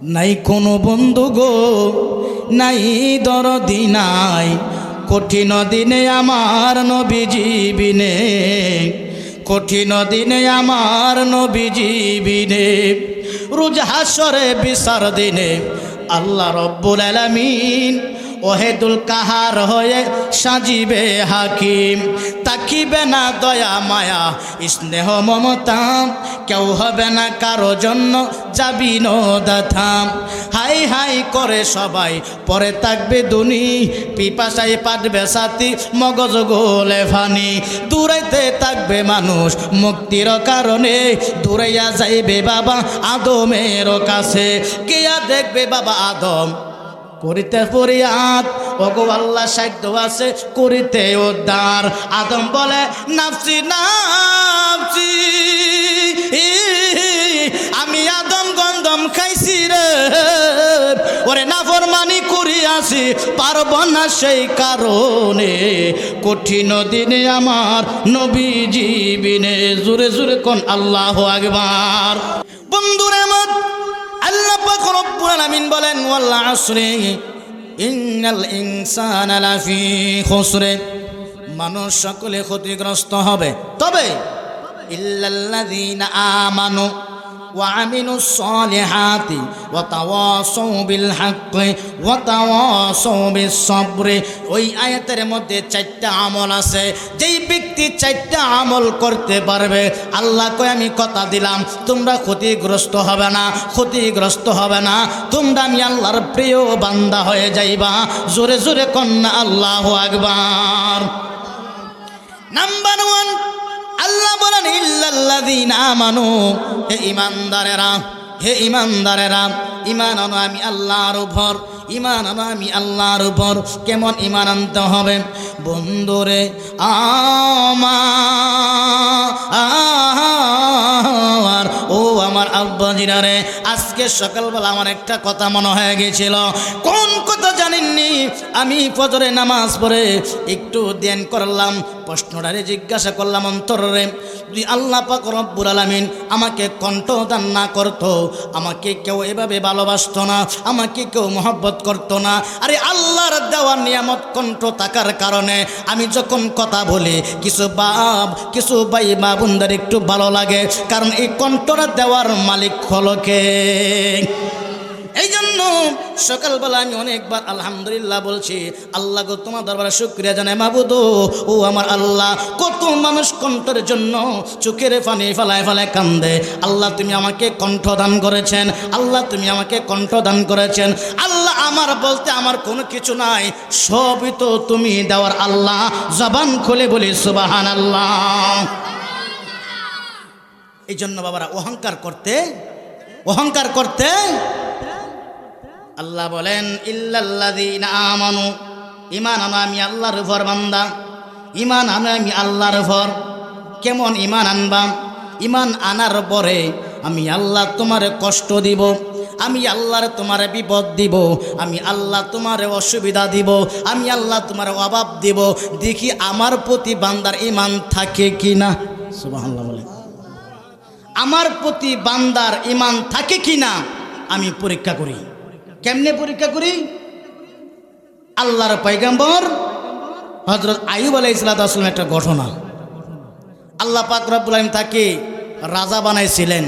নাই কোনো বন্ধু গো, নাই দরদি নাই, কঠিন দিনে আমার নবীজি বিনে, কঠিন দিনে আমার নবীজি বিনে, রোজ হাসরে বিচার দিনে আল্লাহ রব্বুল আলামিন ওহেদুল কাহার হয়ে সাজিবে হাকিম। তাকিবে না দয়া মায়া স্নেহ মমতা, কেউ হবে না কারো জন্য যাবি নদাথাম। হাই হাই করে সবাই পরে থাকবে দুনি, পিপাসায় পাটবে সাথী মগজ গোলে ফানি। দূরাইতে থাকবে মানুষ মুক্তির কারণে, দূরাইয়া যাইবে বাবা আদমের কাছে। কেয়া দেখবে বাবা আদম করিতে ফরিয়াদ, ওগো আল্লাহ সাধ্য আছে করিতে উদ্ধার। আদম বলে নাফসি নাফসি, আমি আদম গন্ধম খাইছি রে, ওরে নাফরমানি করি আসি পারব না সেই কারণে, কঠিন দিনে আমার নবীজি বিনে। জোরে জোরে কোন আল্লাহু আকবার। বন্ধুরে আমার আল্লাহ পাক রব্বুল আলামিন বলেন ওয়াল আসরি ইন্নাল ইনসানা লাফি খুসরে, মানুষ সকলে ক্ষতিগ্রস্ত হবে, তবে ইল্লাল্লাযীনা আমানু ওয়া আমিলুস সলিহাতি ওয়া তাওয়াসাউ বিল হাক্কি ওয়া তাওয়াসাউ বিস সাবরি। ওই আয়াতের মধ্যে 4টা আমল আছে। যেই ব্যক্তি 4টা আমল করতে পারবে, আল্লাহ কয় আমি কথা দিলাম তোমরা ক্ষতিগ্রস্ত হবে না, ক্ষতিগ্রস্ত হবে না, তোমরা আমি আল্লাহর প্রিয় বান্দা হয়ে যাইবা। জোরে জোরে কন্যা আল্লাহু আকবার। নাম্বার 1 আল্লাহ বলেন ইল্লাল্লাযীনা আমানু, হে ঈমানদারেরা, হে ঈমানদারেরা, ঈমান আনো আমি আল্লাহর উপর, ঈমান আনো আমি আল্লাহর উপর। কেমন ঈমান আনতে হবে বন্ধুরে আমার, ও আমার আব্বাজিরা রে, আজকে সকালবেলা আমার একটা কথা মনে হয়ে গেছিল। কোন কথা জানেননি? আমি ফজরে নামাজ পড়ে একটু ধ্যান করলাম, প্রশ্নটারে জিজ্ঞাসা করলাম অন্তরে, যদি আল্লাহ পাক রব্বুল আলামিন আমাকে কণ্ঠদান না করতো, আমাকে কেউ এভাবে ভালোবাসতো না, আমাকে কেউ মহব্বত করতো না। আরে আল্লাহর দেওয়ার নিয়ামত কণ্ঠ থাকার কারণে আমি যখন কথা বলি কিছু বাপ কিছু ভাই মা বোনদের একটু ভালো লাগে, কারণ এই কণ্ঠটা দেওয়ার মালিক হলো কে? এই জন্য সকালবেলা আমি অনেকবার আলহামদুলিল্লাহ বলছি। আল্লাহ গো তোমার দরবারে শুকরিয়া জানাই মাবুদ, ও আমার আল্লাহ, কত মানুষ কণ্ঠের জন্য চোখের পানি ফেলায় ফেলায় কান্দে। আল্লাহ তুমি আমাকে কণ্ঠ দান করেছেন, আল্লাহ তুমি আমাকে কণ্ঠ দান করেছেন। আল্লাহ আমার বলতে আমার কোনো কিছু নাই, সবই তো তুমি দেওয়ার আল্লাহ। জবান খুলে বলি সুবহানাল্লাহ। এই জন্য বাবারা অহংকার করতে আল্লাহ বলেন ইল্লাল্লাযীনা আমানু, ঈমান আনো আমি আল্লাহর উপর বান্দা, ঈমান আনো আমি আল্লাহর উপর। কেমন ঈমান আনবা? ঈমান আনার পরে আমি আল্লাহ তোমারে কষ্ট দিব, আমি আল্লাহর তোমারে বিপদ দিব, আমি আল্লাহ তোমারে অসুবিধা দিব, আমি আল্লাহ তোমারে অভাব দিব, দেখি আমার প্রতি বান্দার ঈমান থাকে কিনা। সুবহানাল্লাহ বলে আমার প্রতি বান্দার ঈমান থাকে কিনা আমি পরীক্ষা করি। কেমনে পরীক্ষা করি? আল্লাহর পয়গম্বর হযরত আইয়ুব আলাইহিস সালাম একটা ঘটনা। আল্লাহ পাক রব্বুল আলামিন তাকে রাজা বানাইছিলেন,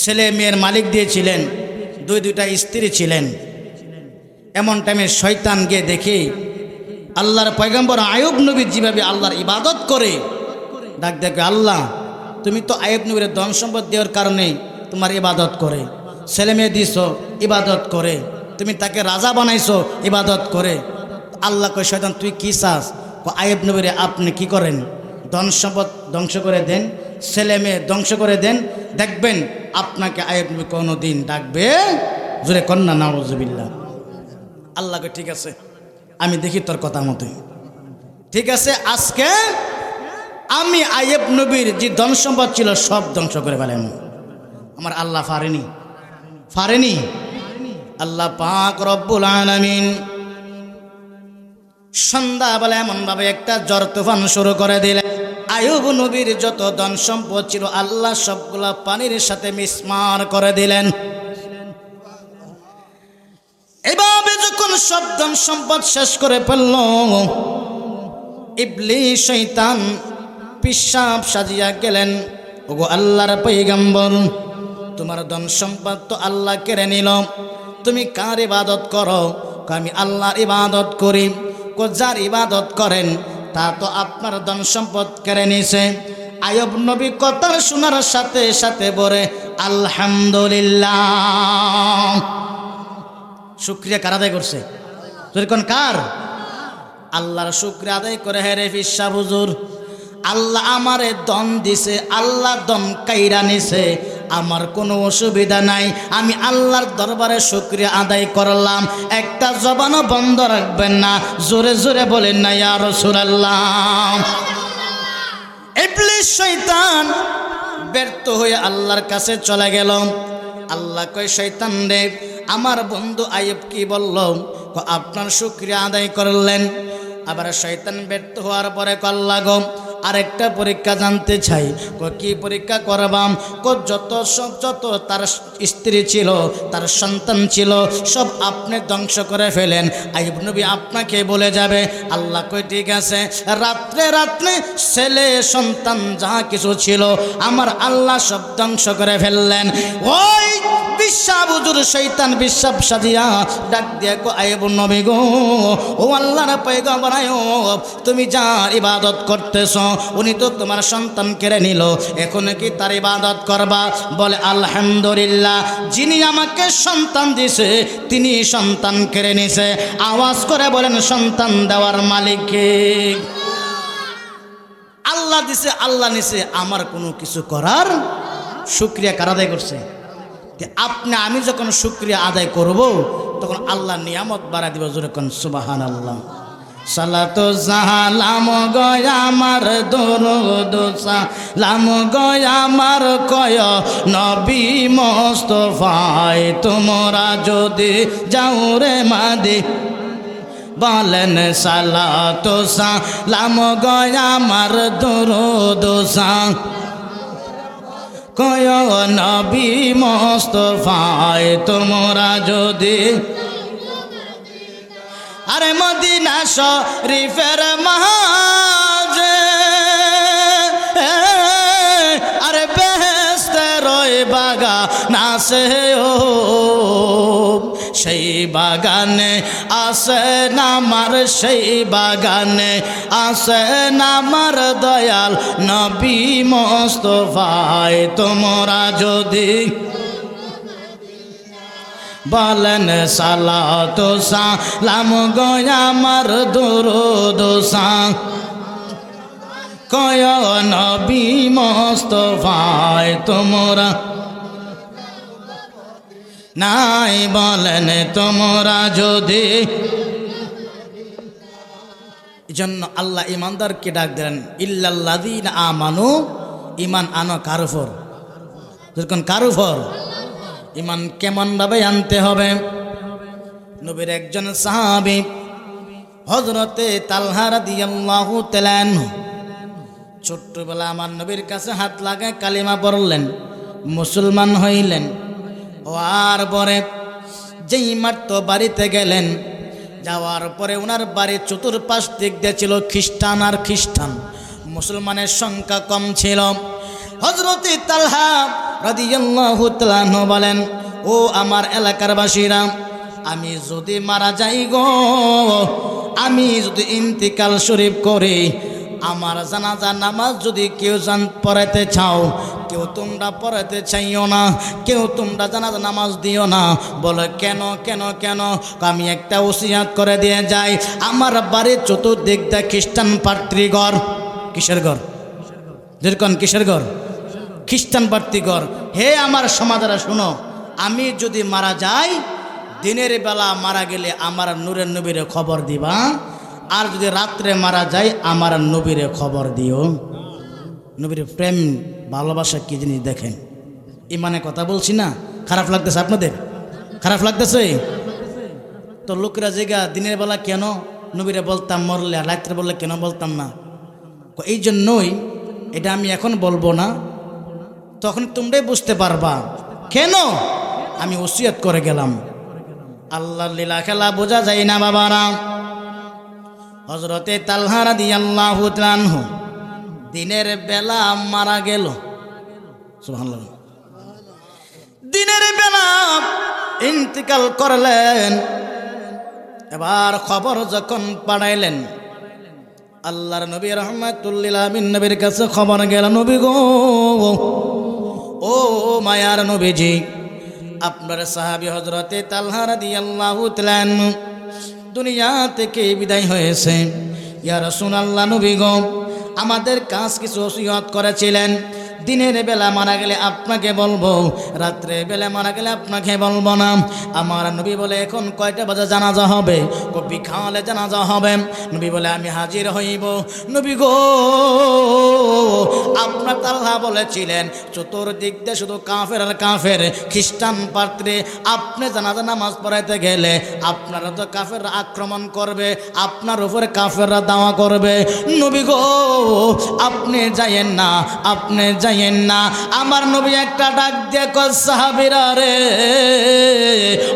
ছেলে মেয়ের মালিক দিয়েছিলেন, দুইটা স্ত্রী ছিলেন। এমন টাইমে শয়তান গিয়ে দেখে আল্লাহর পয়গম্বর আইয়ুব নবী যেভাবে আল্লাহর ইবাদত করে, ডাক দেখে আল্লাহ তুমি তো আইয়ুব নবীর ধন সম্পদ দেওয়ার কারণে তোমার ইবাদত করে, ছেলে মেয়ে দিছ ইবাদত করে, তুমি তাকে রাজা বানাইছো ইবাদত করে। আল্লাহ কয় শয়তান তুই কি চাস? আইয়ুব নবীরে আপনি কি করেন? ধন সম্পদ ধ্বংস করে দেন, ছেলে মেয়ে ধ্বংস করে দেন, দেখবেন আপনাকে আইয়ুব নবী কোনো দিন ডাকবে। জোরে কন্যা নাউজুবিল্লাহ। আল্লাহকে ঠিক আছে আমি দেখি তোর কথা মতোই, ঠিক আছে আজকে আমি আইয়ুব নবীর যে ধন সম্পদ ছিল সব ধ্বংস করে ফেলেন। আমার আল্লাহ ফারেনি। আল্লাহ পাক রব্বুল আলামিন সন্ধ্যাবেলা এমনভাবে একটা ঝড় তুফান শুরু করে দিলেন, আইয়ুব নবীর যত ধন সম্পদ ছিল আল্লাহ সবগুলা পানির সাথে মিসমার করে দিলেন। এভাবে যখন সব ধন সম্পদ শেষ করে ফেলল, ইবলিস শয়তান পিশাব সাজিয়া গেলেন, ওগো আল্লাহর পয়গম্বর, তোমার ধন সম্পদ তো আল্লাহ কেড়ে নিল, তুমি কার ইবাদত করো? আমি আল্লাহর ইবাদত করি। যার ইবাদত করেন তা তো আপনার ধন সম্পদ কেড়ে নিছে। আয়ব নবী কথার শোনার সাথে সাথে বলে আলহামদুলিল্লাহ। শুকরিয়া কার আদায় করছে? কোন কার? আল্লাহর শুকরিয়া আদায় করে। হে রে ফিসা হুজুর, আল্লাহ আমারে দন দিছে, আল্লাহ দন কাইরা নিছে, আমার কোনো অসুবিধা নাই, আমি আল্লাহর দরবারে শুকরিয়া আদায় করলাম। একটা জবানও বন্ধ রাখবেন না, জোরে জোরে বলেন না ইয়া রাসূলুল্লাহ। ইবলিস শয়তান ব্যর্থ হয়ে আল্লাহর কাছে চলে গেল। আল্লাহ কয়, শয়তান রে, আমার বন্ধু আইয়ুব কি বলল? আপনার শুকরিয়া আদায় করলেন। আবার শয়তান ব্যর্থ হওয়ার পরে আল্লাহ গো, আরেকটা পরীক্ষা জানতে চাই। কি পরীক্ষা করবাম? যত তার স্ত্রী ছিল, তার সন্তান ছিল, সব আপনি ধ্বংস করে ফেলেন। আইয়ুব নবী আপনাকে বলে যাবে। আল্লাহ কই, ঠিক আছে। রাত্রে রাত্রে ছেলে সন্তান যা কিছু ছিল আমার আল্লাহ সব ধ্বংস করে ফেললেন। ওই বিশ্বাব হুজুর শয়তান বিশ্বাব সাজিয়া ডাক দিয়া গো, আইয়ুব নবী গো, ও আল্লাহর পয়গম্বর আইয়ুব, তুমি যার ইবাদত করতেছ উনি তো তোমার সন্তান কেড়ে নিল, এখন কি তার ইবাদত করবা? বলে আলহামদুলিল্লাহ, যিনি আমাকে সন্তান দিছে তিনি সন্তান কেড়ে নিছে। আওয়াজ করে বলেন, সন্তান দেওয়ার মালিক কে? আল্লাহ দিছে, আল্লাহ নিছে, আমার কোনো কিছু করার। শুকরিয়া কার আদায় করছে? আমি যখন শুকরিয়া আদায় করব তখন আল্লাহ নিয়ামত বাড়ায় দিব। জোরে কোন সুবহানাল্লাহ। সালাতু সালাম গয় আমার দরুদ সালাম গয় আমার কয় নবী মুস্তাফায়, তোমরা যদি যাও রে মাদি বলেন সালাতু সালাম গয় আমার দরুদ কয় নবী মুস্তাফায়, তোমরা যদি আরে মদিনা শরীফের মাঝে আরে বেহেশতের বাগান আছে, ও সেই বাগানে আসেন আমার, সেই বাগানে আসেন আমার দয়াল নবী মুস্তাফায়, তোমরা যদি বলেন সালাতু সালাম গয় আমার দরুদ কয় নবী মুস্তাফায়, তোমরা নাই বলেন তোমরা যদি। এই জন্য আল্লাহ ইমানদারকে ডাক দেন ইল্লাল্লাযীনা আমানু, ইমান আনো কার উপর? যখন কার উপর? ইমান কেমন ভাবে আনতে হবে? নবীর একজন সাহাবী হযরতে তালহা রাদিয়াল্লাহু তাআলা আনহু ছোট্টবেলা আমার নবীর কাছে হাত লাগায় কালিমা পড়লেন, মুসলমান হইলেন। হওয়ার পরে যেই মাত্র বাড়িতে গেলেন, যাওয়ার পরে ওনার বাড়ির চতুর্পাশ দিক দিয়ে ছিল খ্রিস্টান আর খ্রিস্টান, মুসলমানের সংখ্যা কম ছিল। হযরতে তালহা রাদিয়াল্লাহু তাআলা আনহু বলেন, ও আমার এলাকার বাসীরা, আমি যদি মারা যাই গো, আমি যদি ইন্তিকাল শরীফ করি, আমার জানাজা নামাজ যদি কেউ পড়াতে চাও, কেউ তোমরা পড়াতে চাইও না, কেউ তোমরা জানাজা নামাজ দিও না। বলে কেন কেন কেন? আমি একটা ওসিয়াত করে দিয়ে যাই, আমার বাড়ির চতুর্দিক দিয়ে খ্রিস্টান পাত্রীঘর। কিসের ঘর? যেরকম কিসের ঘর? খ্রিস্টান পাত্রীঘর। হে আমার সমাজেরা শুনো, আমি যদি মারা যাই, দিনের বেলা মারা গেলে আমার নূরের নবীরে খবর দিবা, আর যদি রাত্রে মারা যায় আমার নবীরে খবর দিও। নবীর প্রেম ভালোবাসা কি জিনিস দেখেন। ইমানে কথা বলছি না, খারাপ লাগতেছে আপনাদের? খারাপ লাগতেছে তো? লোকেরা জায়গা দিনের বেলা কেন নবীরে বলতাম, মরলে আর রাত্রে বললে কেন বলতাম না? এই জন্যই এটা আমি এখন বলবো না, তখন তোমরাই বুঝতে পারবা কেন আমি ওসিয়ত করে গেলাম। আল্লাহর লীলা খেলা বোঝা যায় না বাবারা। হযরতে তালহা রাদিয়াল্লাহু তাআলা আনহু দিনের বেলা মারা গেল। সুবহানাল্লাহ। দিনের বেলা ইন্তিকাল করলেন। এবার খবর যখন পাঠাইলেন আল্লাহর নবী রাহমাতুল লিল আলামিন নবীর কাছে খবর গেল, নবী গো, ও মায়ার নবীজি, আপনার সাহাবী হযরতে তালহা রাদিয়াল্লাহু তাআলা আনহু দুনিয়া থেকে বিদায় হয়েছে। ইয়া রাসূলুল্লাহ, নবী গো, আমাদের কাজ কিছু ওসিয়ত করেছিলেন, দিনের বেলা মারা গেলে আপনাকে বলবো, রাত্রে বেলা মারা গেলে আপনাকে বলবো না। আমার নবী বলে, এখন কয়টা বাজে জানাজা হবে? কবি খাওয়ালে জানাজা হবে। নবী বলে, আমি হাজির হইব। নবী গো, আপনার তালহা বলেছিলেন চতুর্দিক দিয়ে শুধু কাফের আর কাফের, খ্রিস্টান পাত্রে আপনি জানাজা নামাজ পড়াইতে গেলে আপনারা তো কাফেররা আক্রমণ করবে, আপনার উপরে কাফেররা দাওয়া করবে। নবী গো, আপনি যাইয়েন না, আপনি যাইয়েন না। আমার নবী একটা ডাক দিয়ে কয়, সাহাবীরা রে,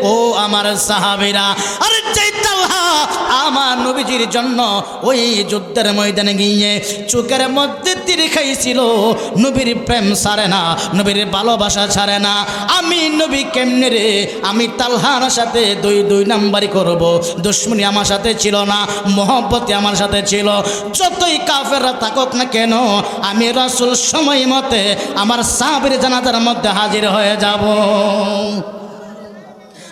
ও আমার সাহাবীরা, আরে যেই তালহা আমার নবীজির জন্য ওই যুদ্ধের ময়দানে গিয়ে চোখের মধ্যে তীর খাইছিল, নবীর প্রেম ছাড়ে না, নবীর ভালোবাসা ছাড়ে না, আমি নবী কেমনে রে, আমি তালহার সাথে দুই নাম্বারি করব? দুশ্মনী আমার সাথে ছিল না, মহব্বতে আমার সাথে ছিল। যতই কাফেররা থাকুক না কেন, আমি রাসূল সময় মতে আমার সাহাবীর জানাজার মধ্যে হাজির হয়ে যাব।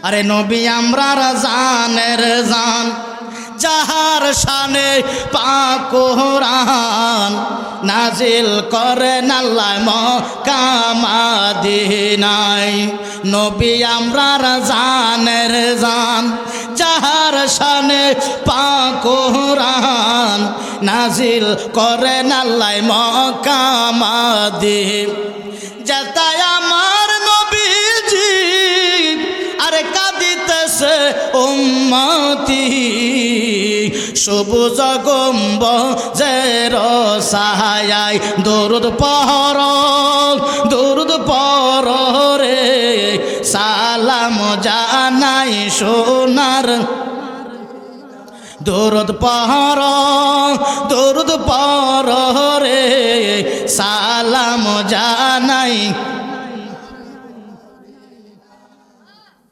আরে নবী আমরা জানের জান, যাহার শানে পাক কোরআন নাজিল করেন আল্লাহ মক্কা মদিনায়। নবী আমরা জানের জান, যাহার শানে পাক কোরআন নাজিল করেন আল্লাহ মক্কা মদিনায়। যেতায় আমার নবীজি আরে কাঁদিতেছে উম্মতি, সবুজ গম্বুজের ছায়ায় দরুদ পড়, দরুদ পড় রে, সালাম জানাই সোনার, দরুদ পড়, দরুদ পড় রে, সালাম জানাই।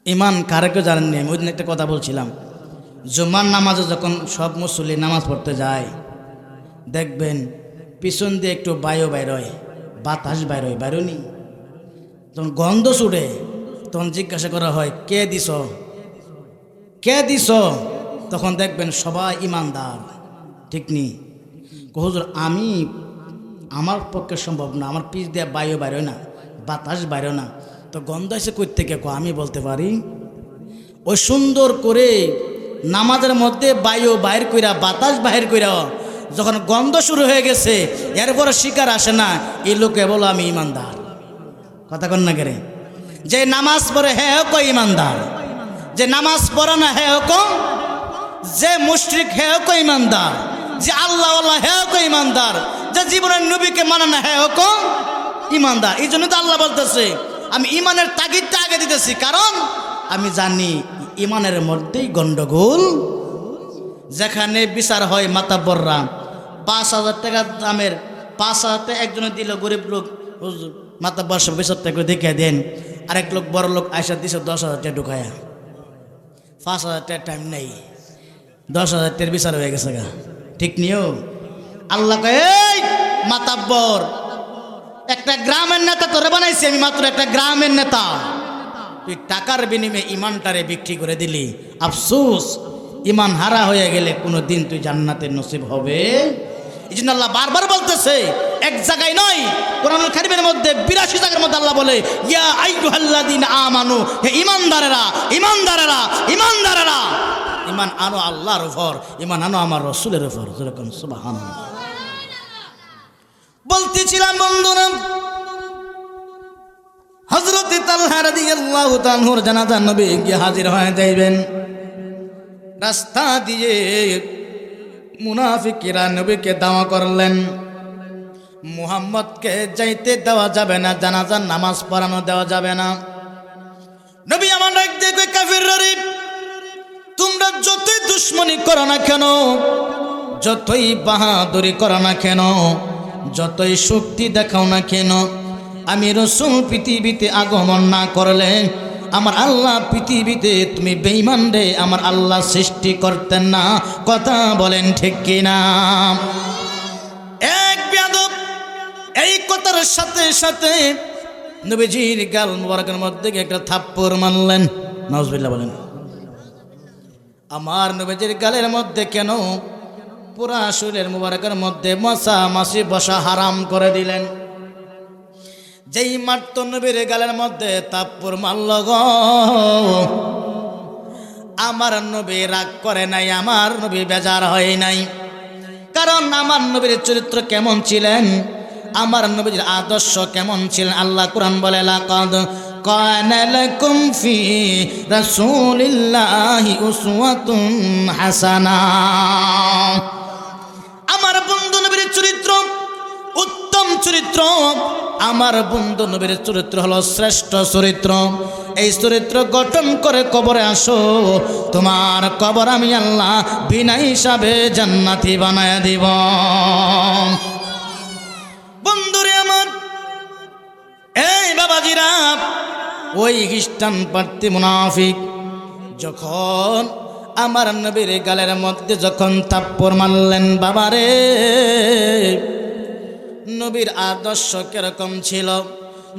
ইমান কারকে জানেননি? ওই দিন একটা কথা বলছিলাম, জুমার নামাজে যখন সব মুসল্লি নামাজ পড়তে যায় দেখবেন পিছন দিয়ে একটু বায়ু বাইরয়, বাতাস বাইরয়, বাইরনি, তখন গন্ধ ছুটে, তখন জিজ্ঞাসা করা হয় কে দিছ, কে দিছ? তখন দেখবেন সবাই ইমানদার, ঠিক নি? হুজুর আমি, আমার পক্ষে সম্ভব না, আমার পিছ দিয়ে বায়ু বাইরয় না, বাতাস বাইরয় না, তো গন্ধ এসে কই থেকে? আমি বলতে পারি, ওই সুন্দর করে নামাজের মধ্যে বায়ু বাহির কইরা, বাতাস বাহির কইরা যখন গন্ধ শুরু হয়ে গেছে, এরপরে শিকার আসে না, এই লোকে বলো আমি ইমানদার। কথা কন না কেরে? যে নামাজ পড়ে হে হোক ইমানদার, যে নামাজ পড়ে না হে হোক, যে মুশরিক হে হোক ইমানদার, যে আল্লাহ আল্লাহ হে হোক ইমানদার, যে জীবনের নবীকে মানে না হে হোক ইমানদার। এই জন্য তো আল্লাহ বলতেছে আমি ইমানের তাগিদটা আগে দিতেছি, কারণ আমি জানি ইমানের মধ্যেই গন্ডগোল। যেখানে বিচার হয় মাতাব্বররা 5,000 টাকা দামের, 5,000 টাকা একজনে দিল, গরিব লোক হুজুর মাতাব্বর 20 টাকা দেখে দেন, আরেক লোক বড় লোক আয়সা দিছে 10,000 টাকা ঢুকায়া, 5,000 টাকা টাইম নেই, 10,000 টাকার বিচার হয়ে গেছে গা, ঠিক নিও? আল্লাহ কয় এই মাতাব্বর, একটা গ্রামের নেতা তোরে বানাইছি আমি, মাত্র একটা গ্রামের নেতা, তুই টাকার বিনিময়ে ইমানটারে বিক্রি করে দিলি, আফসোস ইমান হারা হয়ে গেলে কোনো দিন তুই জান্নাতের নসিব হবে। এই জন্য আল্লাহ বারবার বলতেছে, এক জায়গায় নয়, কোরআনুল কারীমের মধ্যে 82 জায়গার মধ্যে আল্লাহ বলে ইয়া আইয়ুহাল্লাযীনা আমানু, হে ঈমানদারেরা, ঈমানদারেরা, ঈমানদারেরা, ঈমান আনো আল্লাহর উপর, ঈমান আনো আমার রাসূলের উপর। যেরকম সুবহানাল্লাহ বলতেছিলাম বন্ধুরা, হযরত তালহা রাদিয়াল্লাহু তাআলা আনহুর জানাজা নবী গিয়ে হাজির হয়ে যাইবেন। রাস্তা দিয়ে মুনাফিকরা নবীকে দাওয়া করলেন, মুহাম্মদকে যাইতে দেওয়া যাবে না, জানাজার নামাজ পড়ানো দেওয়া যাবে না। নবী আমার ডাক দিয়ে কই কাফিররা রে, দুশ্মনী করো না কেন, যতই বাহাদুরি করো না কেন, যতই শক্তি দেখাও না কেন, আমি রাসূল পৃথিবীতে আগমন না করলে আমার আল্লাহ পৃথিবীতে তুমি বেঈমান রে আমার আল্লাহ সৃষ্টি করতেন না। কথা বলেন ঠিক কিনা? এক বেয়াদব এই কথার সাথে সাথে নবীজির গাল মুবারকের মধ্যে একটা থাপ্পড় মারলেন। নাউজুবিল্লাহ বলেন। আমার নবীজির গালের মধ্যে কেন পুরা শরীরের মুবারকের মধ্যে মশা মাছি বসা হারাম করে দিলেন। যেই মাত্র নবীর গালের মধ্যে থাপ্পড় মারল গো, আমার নবী রাগ করে নাই, আমার নবী বেজার হয় নাই। কারণ আমার নবীর চরিত্র কেমন ছিলেন, আমার নবীর আদর্শ কেমন ছিলেন, আল্লাহ কোরআন বলে লাকাদ কানা লাকুম ফি রাসূলিল্লাহি উসওয়াতুন হাসানা। আমার বন্ধু নবীর চরিত্র উত্তম চরিত্র, আমার বন্ধু নবীর চরিত্র হলো শ্রেষ্ঠ চরিত্র। এই চরিত্র গঠন করে কবরে আসো, তোমার কবর আমি আল্লাহ বিনা হিসাবে জান্নাতি বানায় দিব। বন্ধুরে আমার, এই বাবাজিরা, ওই খ্রিস্টান প্রার্থী মুনাফিক যখন আমার নবীর গালের মধ্যে যখন থাপ্পড় মারলেন, বাবারে নবীর আদর্শ কিরকম ছিল,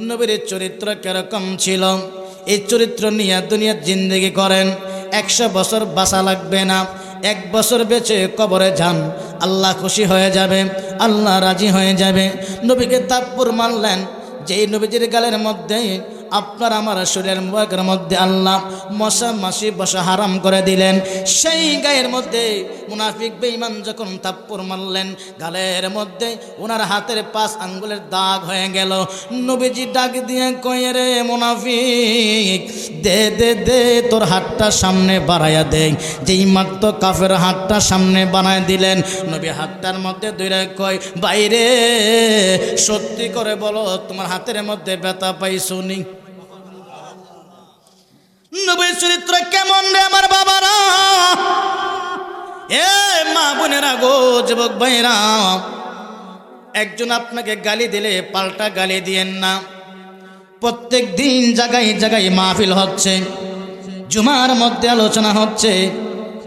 নবীর চরিত্র কিরকম ছিল, এই চরিত্র নিয়ে দুনিয়ার জিন্দেগি করেন। 100 বছর বাঁচা লাগবে না, 1 বছর বেঁচে কবরে যান, আল্লাহ খুশি হয়ে যাবে, আল্লাহ রাজি হয়ে যাবে। নবীকে থাপ্পড় মারলেন, যেই নবীজির গালের মধ্যে আপনার আমার শরীরের মুবারকের মধ্যে আল্লাহ মশা মাছি বসা হারাম করে দিলেন, সেই গায়ের মধ্যে মুনাফিক বেঈমান যখন থাপ্পড় মারলেন, গালের মধ্যে ওনার হাতের 5 আঙ্গুলের দাগ হয়ে গেল। নবীজি ডাক দিয়ে কয়ে, রে মুনাফিক, দে দে দে তোর হাতটা সামনে বাড়াইয়া দে। যেই মাত্র কাফের হাতটা সামনে বানায় দিলেন, নবী হাতটার মধ্যে ধরে কয়, বাইরে সত্যি করে বলো তোমার হাতের মধ্যে ব্যথা পাইছো নি? নবীর চরিত্র কেমন রে আমার বাবারা, এ মা বোনেরা গো, যুবক ভাইরা, একজন আপনাকে গালি দিলে পাল্টা গালি দিয়েন না। প্রত্যেক দিন জায়গায় জায়গায় মাহফিল হচ্ছে, জুমার মধ্যে আলোচনা হচ্ছে,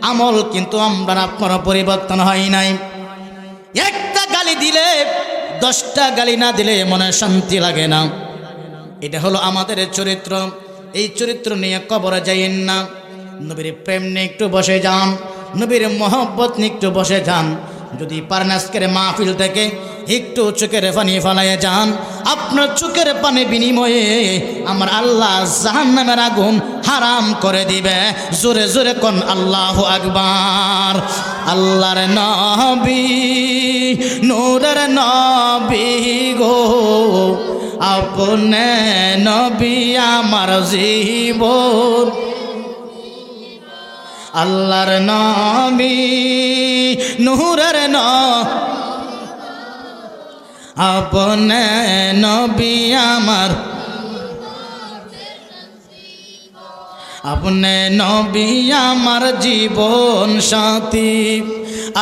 আমল কিন্তু আমরা আপনার পরিবর্তন হয় নাই। একটা গালি দিলে 10টা গালি না দিলে মনে শান্তি লাগে না। এটা হলো আমাদের চরিত্র। এই চরিত্র নিয়ে কবরে যাইয়েন না। নবীর প্রেম নিয়ে একটু বসে যান, নবীর মহব্বত নিয়ে একটু বসে যান। যদি পারেন আজকের মাহফিল থেকে একটু চোখের পানি ফালাইয়া যান, আপনার চোখের পানি বিনিময়ে আমার আল্লাহ জাহান্নামের আগুন হারাম করে দিবে। জোরে জোরে কোন আল্লাহু আকবার। আল্লাহর নবী, নূরের নবী গো, আপনে নবী আমার জীবন। আল্লাহর নবী, নূরের নবী, আপনে নবী আমার, আপনে নবী আমার জীবন সাথী।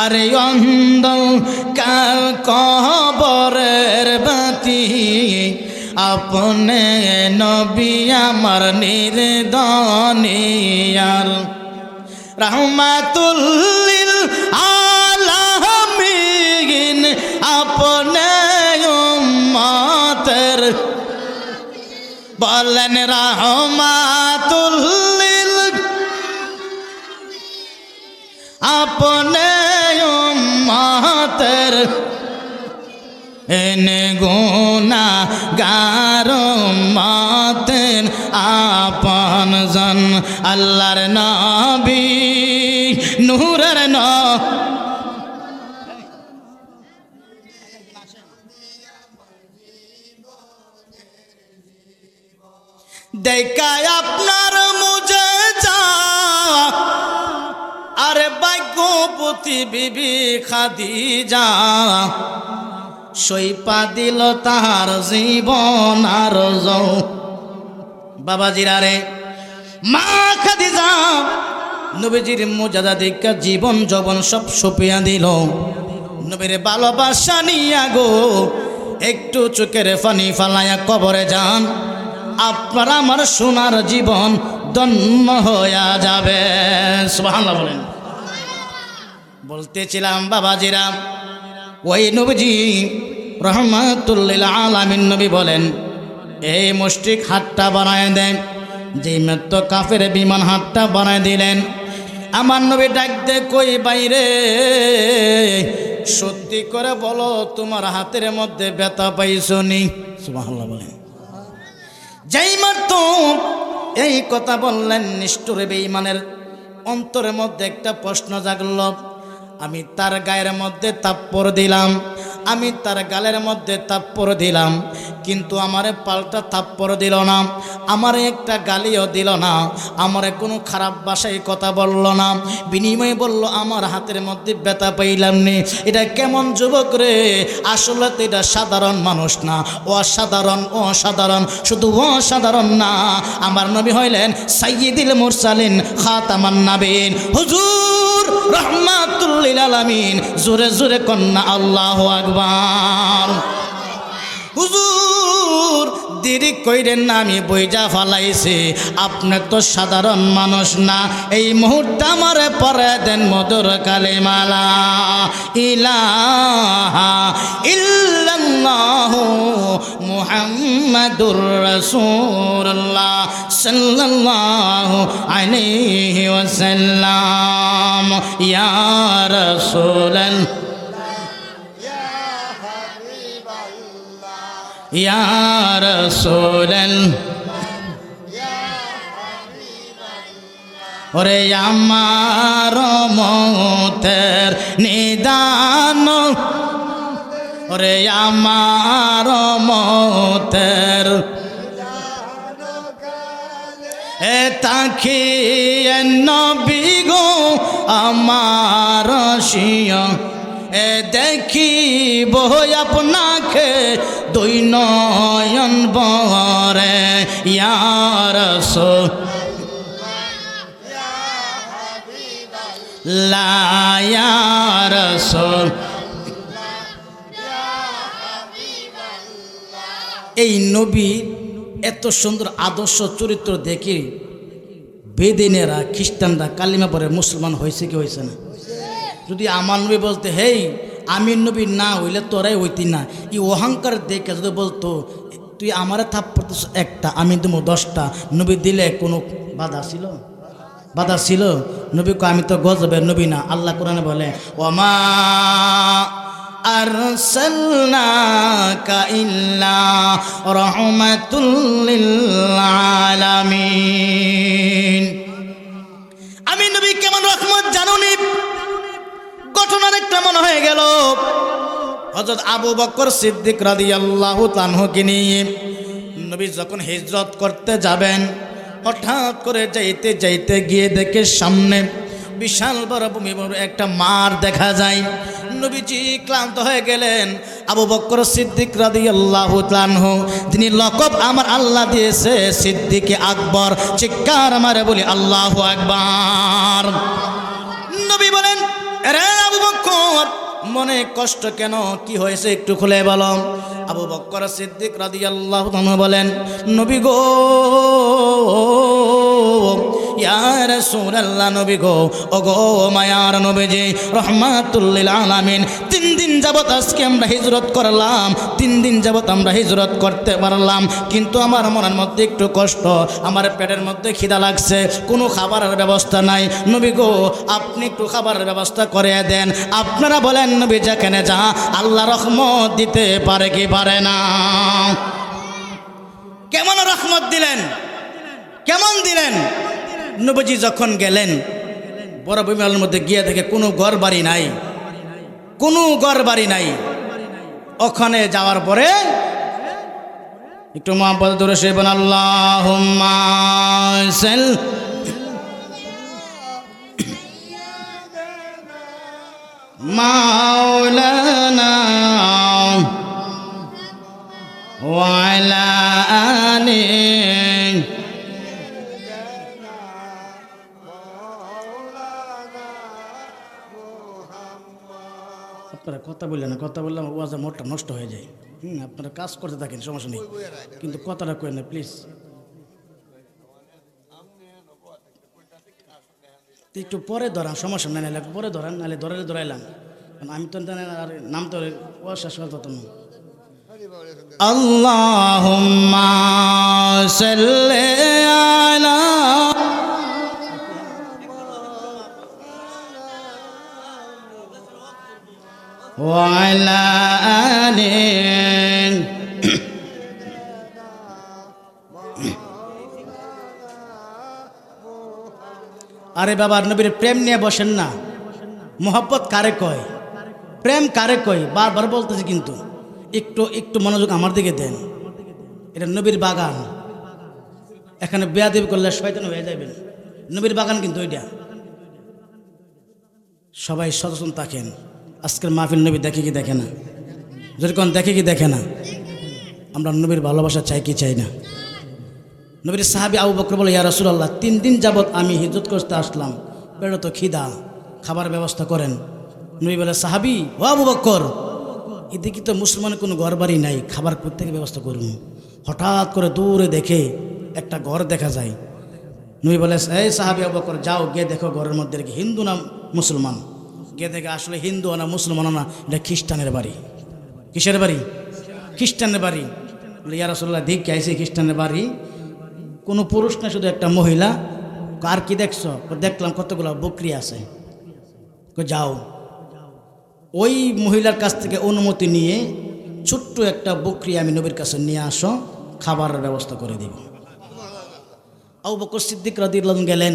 আরে অন্ধকার কবরের বাতি, আপনে নবী আমার নির্দনিয়ার। রাহমাতুল লিল আলামিন, আপনে উম্মতের, বলেন রাহমাতুল লিল, আপনে উম্মতের, এনে গুনাহগার উম্মতের আপন জন। আল্লাহর নবী, নূরের নবী, দেখায় আপনার মুজে যা, আরে ভাগ্যবতী বিবি খাদিজা, সইপা দিল তাহার জীবন আর যৌ। বাবাজিরা রে, মা খাদিজা নবীজির মুজাদা দেখা জীবন যৌবন সব সপিয়া দিল। নবীর ভালোবাসা নিয়া গো একটু চোখের পানি ফালাইয়া কবরে যান, আপনার আমার সোনার জীবন ধন্য হইয়া যাবে। সুবহানাল্লাহ বলেন। বলতেছিলাম বাবাজিরা, ওই নবীজি রহমাতুল্লিল আলামিন নবী বলেন, এই মুশরিক হাতটা বানায় দেন, যে মাত্র কাফের বিমান হাতটা বানায় দিলেন। আমার নবী ডাক দে কই বাইরে, সত্যি করে বলো তোমার হাতের মধ্যে ব্যথা পাইছো নি? সুবহানাল্লাহ বলেন। যেই মাত্র এই কথা বললেন, নিষ্ঠুর বেঈমানের অন্তরের মধ্যে একটা প্রশ্ন জাগল। আমি তার গায়ের মধ্যে থাপ্পড় দিলাম, আমি তার গালের মধ্যে থাপ্পড় দিলাম, কিন্তু আমারে পাল্টা থাপ্পড় দিল না, আমারে একটা গালিও দিল না, আমারে কোনো খারাপ ভাষায় কথা বলল না, বিনিময়ে বলল আমার হাতের মধ্যে ব্যথা পাইলাম নি। এটা কেমন যুবক রে? আসলে তো এটা সাধারণ মানুষ না, অসাধারণ। অসাধারণ শুধু অসাধারণ না, আমার নবী হইলেন সাইয়্যিদুল মুরসালিন খাতামান নাবিয়িন হুজুর রহমাতুল্লিল আলামিন। জোরে জোরে কন্যা আল্লাহু আকবার। হুজুর দেরি কইরেন না, আমি বইজা ফালাইছি, আপনি তো সাধারণ মানুষ না। এই মুহূর্তে আমারে পরে দেন মধুর কালিমা লা ইলাহা ইল্লাল্লাহু মুহাম্মাদুর রাসূলুল্লাহ সাল্লাল্লাহু আলাইহি ওয়াসাল্লাম। ইয়া রাসূলাল্লাহ ইয়া রাসূলাল্লাহ, ওরে আমার মতের নিদান, ওরে আমার মতের এ তাকিয়ে নবী গো আমার শিয়া, এ দেখিব আপনাকে দুই নয়ন বরে। ইয়া রাসূলুল্লাহ ইয়া রাসূলুল্লাহ। এই নবী এত সুন্দর আদর্শ চরিত্র দেখে বেদিনেরা খ্রিস্টানরা কালিমা পড়ে মুসলমান হয়েছে কি হয়েছে না? যদি আমার নবী বলতে হেই আমি নবী না হইলে তোরাই হইতি না, এই অহংকার দেখে যদি বলতো তুই আমারে থাপ্পড় একটা আমি দেবো 10টা, নবী দিলে কোনো বাধা ছিল? বাধা ছিল? নবী কো আমি তো গজবের নবী না। আল্লাহ কোরআনে বলে ওমা আরসালনাকা ইল্লা রাহমাতুল লিল আলামিন। আমি নবী কেমন রহমত জানুনি? ঘটনার একটা মনে হয়ে গেল, হযরত আবু বকর সিদ্দিক রাদিয়াল্লাহু তাআলাকে নিয়ে নবী যখন হিজরত করতে যাবেন, হঠাৎ করে যাইতে যাইতে গিয়ে দেখে সামনে বিশাল বড় ভূমি, বড় একটা মাঠ দেখা যায়। নবীজি ক্লান্ত হয়ে গেলেন। আবু বকর সিদ্দিক রাদিয়াল্লাহু তাআলা, তিনি লকব আমার আল্লাহ দিয়েছে সিদ্দিকে আকবর। চিৎকার মারে বলি আল্লাহু আকবার। নবী বলেন আরে আবু বকর মনে কষ্ট কেন, কি হয়েছে একটু খুলে বলো। আবু বকর সিদ্দিক রাদিয়াল্লাহু তাআলা বলেন নবী গো ইয়া রাসূলুল্লাহ, নবী গো ও গো মায়ার নবীজি রহমাতুল লিল আলামিন, 3 দিন যাবত আজকে আমরা হিজরত করলাম, 3 দিন যাবত আমরা হিজরত করতে পারলাম, কিন্তু আমার মনের মধ্যে একটু কষ্ট, আমার পেটের মধ্যে খিদা লাগছে, কোনো খাবারের ব্যবস্থা নাই। নবী গো আপনি একটু খাবারের ব্যবস্থা করে দেন। আপনারা বলেন নবী যেখানে যা আল্লাহ রহমত দিতে পারে কি পারে না? কেমন রহমত দিলেন, কেমন দিলেন? নবীজি যখন গেলেন বড় ভূমির মধ্যে গিয়ে দেখে কোনো ঘর বাড়ি নাই, কোনো ঘর বাড়ি নাই। ওখানে যাওয়ার পরে একটু মুহাব্বত ধরে সে বলেন আল্লাহুম্মা সাল্লি মাওলানা ওয়া আলা আলিহি আপনারা কথা বললেন না, কথা বললে আমার ওয়াজের মোটটা নষ্ট হয়ে যায়। আপনারা কাজ করতে থাকেন, সমস্যা নেই, কিন্তু কথাটা করেন না প্লিজ। একটু পরে ধরান, সমস্যা নেই, নাহলে পরে ধরান, নাহলে ধরাইলাম, কারণ আমি তো আর নাম তো ওয়াজ শেষ করতে পারতাম না। আল্লাহুম্মা সাল্লি আলা ওয়া আলা আলি। আরে বাবা, নবীর প্রেম নিয়ে বসেন না। মোহব্বত কারে কয়, প্রেম কারে কয়, বারবার বলতেছি, কিন্তু একটু একটু মনোযোগ আমার দিকে দেন। এটা নবীর বাগান, এখানে বেয়াদবি করলে শয়তান হয়ে যাবেন। নবীর বাগান কিন্তু ওইটা। সবাই সচেতন থাকেন। আজকের মাহফিল নবী দেখে কি দেখে না? যেরকম দেখে কি দেখে না? আমরা নবীর ভালোবাসা চাই কি চাই না? নবীর সাহাবী আবু বকর বলে, ইয়া রাসূলুল্লাহ, 3 দিন যাবৎ আমি হিজরত করতে আসলাম, পেটে তো খিদা, খাবার ব্যবস্থা করেন। নবী বলে, সাহাবী ও আবু বকর, এদিকে তো মুসলমানের কোনো ঘর বাড়ি নাই, খাবার প্রত্যেকে ব্যবস্থা করুন। হঠাৎ করে দূরে দেখে একটা ঘর দেখা যায়। নবী বলে, এই সাহাবী আবু বকর, যাও গিয়ে দেখো ঘরের মধ্যে কি হিন্দু না মুসলমান। গিয়ে দেখে আসলে হিন্দু না মুসলমান না, এটা খ্রিস্টানের বাড়ি। কিসের বাড়ি? খ্রিস্টানের বাড়ি। বলে, ইয়া রাসূলুল্লাহ, দেখে আইসি খ্রিস্টানের বাড়ি, কোনো পুরুষ না, শুধু একটা মহিলা। আর কি দেখছো? দেখলাম কতগুলো বকরি আছে। যাও ওই মহিলার কাছ থেকে অনুমতি নিয়ে ছোট্ট একটা বকরি আমি নবীর কাছে নিয়ে আসো, খাবারের ব্যবস্থা করে দিব। আবু বকর সিদ্দিক রাদিয়াল্লাহু আনহু গেলেন,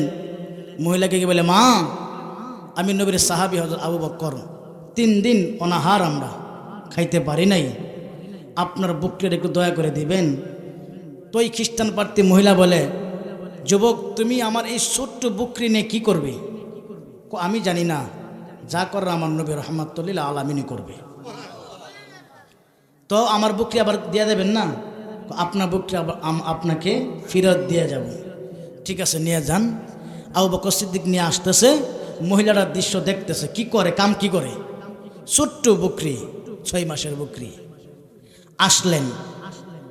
মহিলাকে গিয়ে বলে, মা, আমি নবীর সাহাবী হযরত আবু বকর, 3 দিন অনাহার আমরা খাইতে পারি নাই, আপনার বকরিটা একটু দয়া করে দিবেন। তো এই খ্রিস্টান প্রার্থী মহিলা বলে, যুবক, তুমি আমার এই ছোট্ট বকরি নিয়ে কী করবে? আমি জানি না, যা করার আমার নবী রাহমাতুল লিল আলামিনই করবে। তো আমার বকরি আবার দিয়ে দেবেন না? আপনার বকরি আবার আপনাকে ফেরত দিয়ে যাব। ঠিক আছে, নিয়ে যান। আবু বকর সিদ্দিক নিয়ে আসতেছে, মহিলাটার দৃশ্য দেখতেছে, কি করে, কাম কি করে, ছোট্ট বকরি, 6 মাসের বকরি। আসলেন,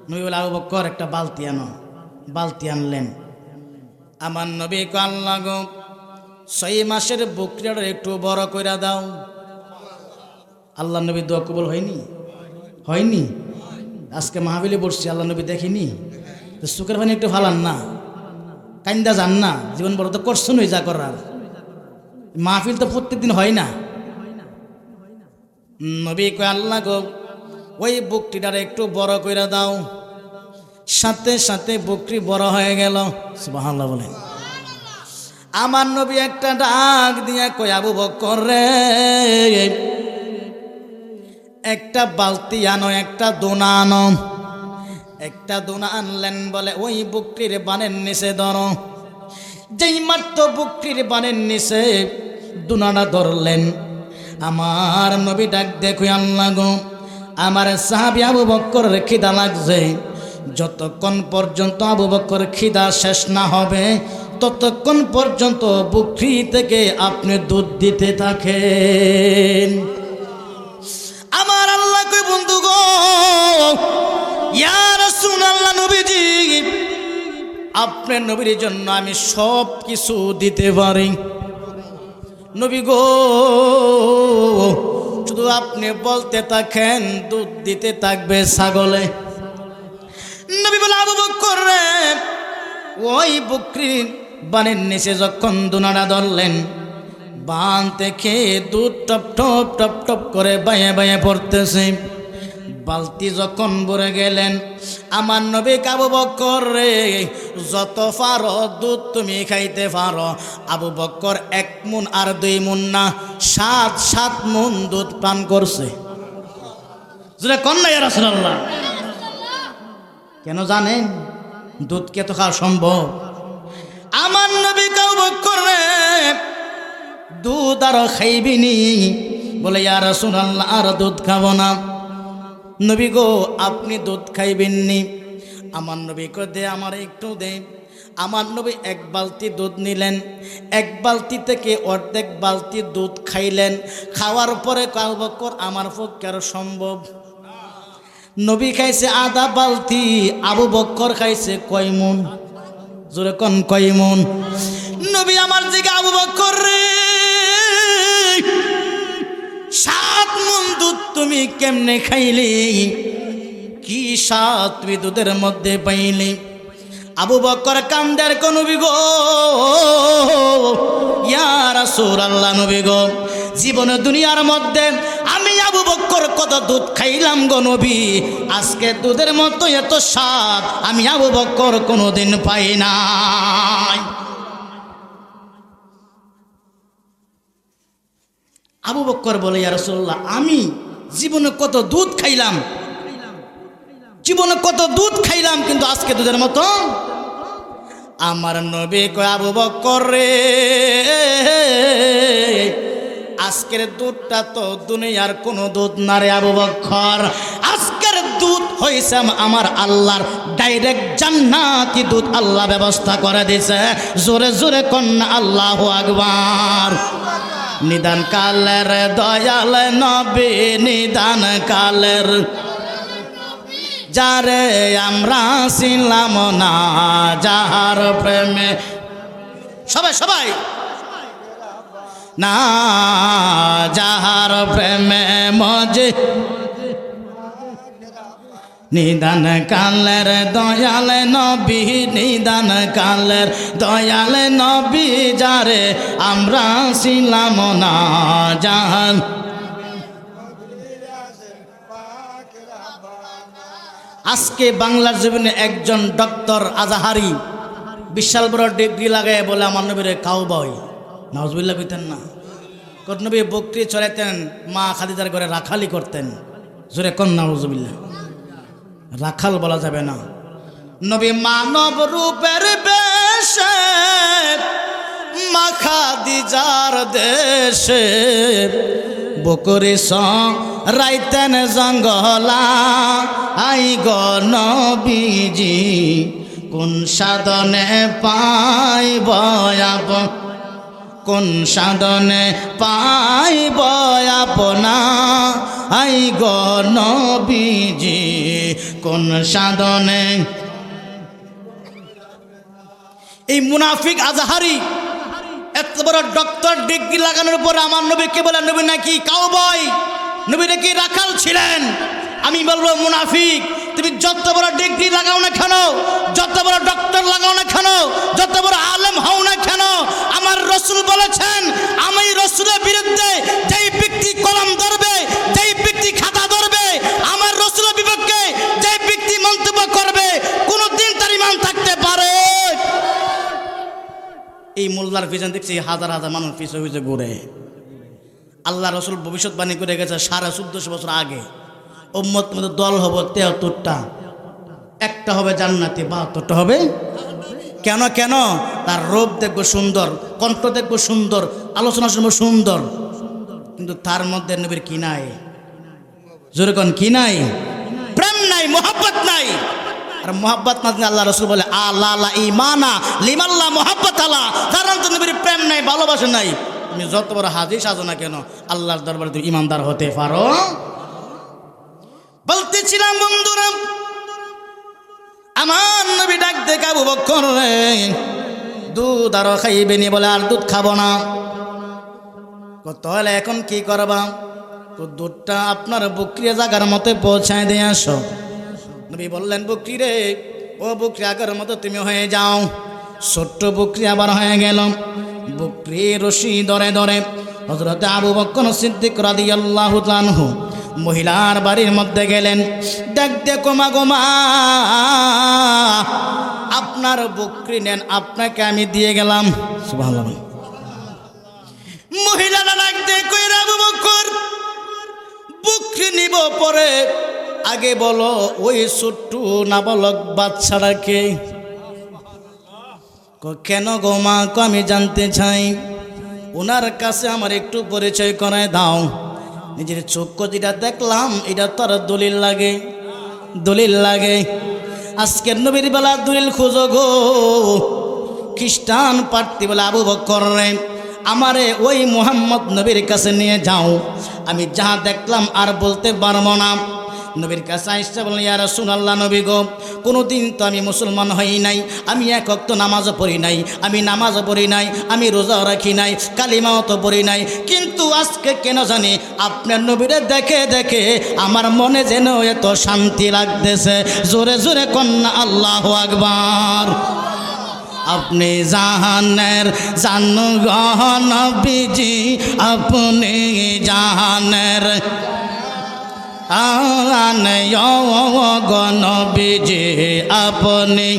নবী বলে, আবু বকর, একটা বালতি আনো। বালতি আনলেন। আমার নবী কো, আল্লাহ গো, 6 মাসের বকরিটা একটু বড় কইরা দাও। আল্লাহ নবী দোয়া কবুল হয়নি? হয়নি? আজকে মাহফিলে বসছি, আল্লাহ নবী দেখিনি? তো চোখের পানি একটু ফালান না, কান্দা যান না, জীবন বড় তো করছেন, যা করার। মাহফিল তো প্রত্যেকদিন হয় না। নবী কয়, আল্লাহ গো, ওই বকরিটার একটু বড় কইরা দাও। সাথে সাথে বকরি বড় হয়ে গেল। সুবহানাল্লাহ বলেন। আমার নবী একটা ডাক দিয়া কয়, আবু বকর রে, একটা বালতি আনো, একটা দোনা আনো। একটা দোনা আনলেন, বলে ওই বকরির বানের নিচে ধরো। যেই মাত্র বকরির বানের নিচে দোনাটা ধরলেন, আমার নবী ডাক দেখো, আল্লাহ গো, আমার সাহাবী আবু বকর খিদা লাগছে, যতক্ষণ পর্যন্ত আবু বকর খিদা শেষ না হবে ততক্ষণ পর্যন্ত বকরি থেকে আপনি দুধ দিতে থাকেন। আমার আল্লাহ কই, বন্ধু গো, ইয়া রাসূলুল্লাহ, নবীজি, আপনার নবীর জন্য আমি সব কিছু দিতে পারি। নবী গো, শুধু আপনি বলতে থাকেন, দুধ দিতে থাকবে ছাগলে। নবী বলে, আবু বকর রে, ওই বকরির বানের নিচে যখন দোনাটা ধরলেন, বান থেকে দুধ টপ টপ টপ টপ করে বাইয়ে বাইয়ে পড়তেছে। বালতি যখন ভরে গেলেন, আমার নবী আবু বকর রে, যত পারো দুধ তুমি খাইতে পারো। আবু বকর 1 মুন আর 2 মুন না, 7 মুন দুধ পান করছে। যেটা কন্যা ইয়া রাসূলুল্লাহ। কেন জানেন? দুধ কে তো খাওয়া সম্ভব? আমার নবী আবু বকর রে, দুধ আর খাইবিনি? বলে, ইয়া রাসূলুল্লাহ, আর দুধ খাবো না। নবী গো, আপনি দুধ খাইবেননি? আমার নবী কো, দে, আমার একটু দে। আমার নবী এক বালতি দুধ নিলেন, এক বালতি থেকে অর্ধেক বালতি দুধ খাইলেন। খাওয়ার পরে আবু বকর আমার পক্ষে আর সম্ভব। নবী খাইছে আধা বালতি, আবু বকর খাইছে কয় মুন? জোরে কোন কয় মুন? নবী আমার দিকে, আবু বকর রে 7 মুন দুধ তুমি কেমনে খাইলি? কি স্বাদ তুমি দুধের মধ্যে পাইলি? আবু বকর কান্দার কোন নবী গো, ইয়া রাসূলুল্লাহ, নবী গো, জীবনে দুনিয়ার মধ্যে আমি আবু বকর কত দুধ খাইলাম গো নবী, আজকে দুধের মতো এত স্বাদ আমি আবু বকর কোনোদিন পাই নাই। আবু বকর বলে, ইয়া রাসূলুল্লাহ, আমি জীবনে কত দুধ খাইলাম, জীবনে কত দুধ খাইলাম, কিন্তু আজকে দুধের মতো। আমার নবী কয়, আবু বকর রে, আজকের দুধটা তো দুনিয়ার কোনো দুধ না রে আবু বকর, আজকের দুধ হইছে আমার আল্লাহর ডাইরেক্ট জান্নাতি দুধ, আল্লাহ ব্যবস্থা করে দিয়েছে। জোরে জোরে কন্যা আল্লাহু আকবার। নিদান কালের দয়াল নবী, নিদান কালের, যারে আমরা ছিলাম না, যাহার প্রেমে সবাই সবাই না, যাহার প্রেমে মজে, নিদান কালের দয়াল নবী, নিদান কালের দয়াল নবী, যারে আমরা ছিলাম না, যাহার। আজকে বাংলার জীবনে একজন ডক্টর আজাহারি বিশাল বড় ডিগ্রি লাগায় বলে আমার নবীর কাউবয়, নাউজুবিল্লাহ কইতেন না? নবী বকরি চড়াইতেন, মা খাদিজার ঘরে রাখালি করতেন। জোরে কোন নাউজুবিল্লাহ। রাখাল বলা যাবে না। নবী মানব রূপের বেশে মা খাদিজার দেশে বকরি রাইতেন জঙ্গলা, আই গো নবীজি কোন সাধনে পাইব আপন, কোন সাধনে পাইব আপনা, আই গো নবীজি কোন সাধনে। এই মুনাফিক আজহারি এত বড় ডক্টর ডিগ্রি লাগানোর পর আমার নবীকে বলে নবী নাকি কাউবয়, নবী নাকি রাখাল ছিলেন। আমি বলবো মুনাফিক, তুমি যত বড় ডিগ্রি লাগাও না কেন, যত বড় ডক্টর লাগাও না কেন, যত বড় আলেম হও না কেন, আমার রসুল বলেছেন, আমি রসুলের বিরুদ্ধে যেই ব্যক্তি কলম ধরবে, যেই ব্যক্তি খাতা ধরবে, আমার রসুলের বিপক্ষে যেই ব্যক্তি মন্তব্য করবে, কোনোদিন তার ঈমান থাকতে পারে। এই মোল্লার পিছনে দেখছি হাজার হাজার মানুষ পিছনে পিছনে ঘুরে। আল্লাহ রসুল ভবিষ্যৎবাণী করে গেছে 1450 বছর আগে, উম্মত মধ্যে দল হবে 73টা, একটা হবে জান্নাতি, 72টা হবে। কেন কেন? তার রূপ দেখবো সুন্দর, কণ্ঠ দেখবো সুন্দর, আলোচনা শুনবো সুন্দর, কিন্তু তার মধ্যে নবীর কি নাই? জোরে কোন কি নাই? প্রেম নাই, মোহাব্বত নাই। আর মোহাব্বত না দিলে আল্লাহ রসুল বলে আল্লাহ ইমানা লিমাল্লাহ মোহাব্বত আল্লাহ, তার অন্তর নবীর প্রেম নাই, ভালোবাসা নাই। তুমি যত বড় হাজি সাজো না কেন, আল্লাহর দরবারে তুমি ইমানদার হতে পারো। বলতেছিলাম বন্ধুরা, আমার নবী ডাক দেখে আবু বকর রে, দুধ আরো খাইবে নি? বলে আর দুধ খাবো না। তাহলে এখন কি করবা? তো দুধটা আপনার বকরিয়া জাগার মতে পৌঁছায় দিয়ে আসো। নবী বললেন, বকরি রে, ও বকরি আগের মতো তুমি হয়ে যাও। ছোট্ট বকরি আবার হয়ে গেল। বকরি রশি ধরে ধরে হযরত আবু বকর সিদ্দিক রাদিয়াল্লাহু তাআলা আনহু মহিলার বাড়ির মধ্যে গেলেন। ডাক দে, গোমা গোমা, আপনার বকরি নেন, আপনাকে আমি দিয়ে গেলাম। সুবহানাল্লাহ। মহিলারা ডাক দে, কই রে আবু বকর, বকরি নিব পরে, আগে বলো ওই ছোট্ট নাবালক বাচ্চাটাকে। কেন গোমা? আমি জানতে চাই, ওনার কাছে আমার একটু পরিচয় করায় দাও। নিজের চক্ষু যেটা দেখলাম এটা তো আর দলিল লাগে, দলিল লাগে। আজকের নবীর বেলা দলিল খুঁজো গো, খ্রিস্টান প্রার্থী বলে আবু বকর রে আমারে ওই মুহাম্মদ নবীর কাছে নিয়ে যাও, আমি যা দেখলাম আর বলতে পারবো না। নবীর কাছে আইসা বললেন, ইয়া রাসূলুল্লাহ, নবী গো, কোনোদিন তো আমি মুসলমান হই নাই, আমি এক ওয়াক্ত নামাজও পড়ি নাই, আমি নামাজও পড়ি নাই, আমি রোজাও রাখি নাই, কালিমাও তো পড়ি নাই, কিন্তু আজকে কেন জানি আপনার নবীরে দেখে দেখে আমার মনে যেন এত শান্তি লাগতেছে। জোরে জোরে কন্যা আল্লাহু আকবার। আপনি জাহানের জানো গো নবীজি, আপনি জাহানের নবীজি, আপনি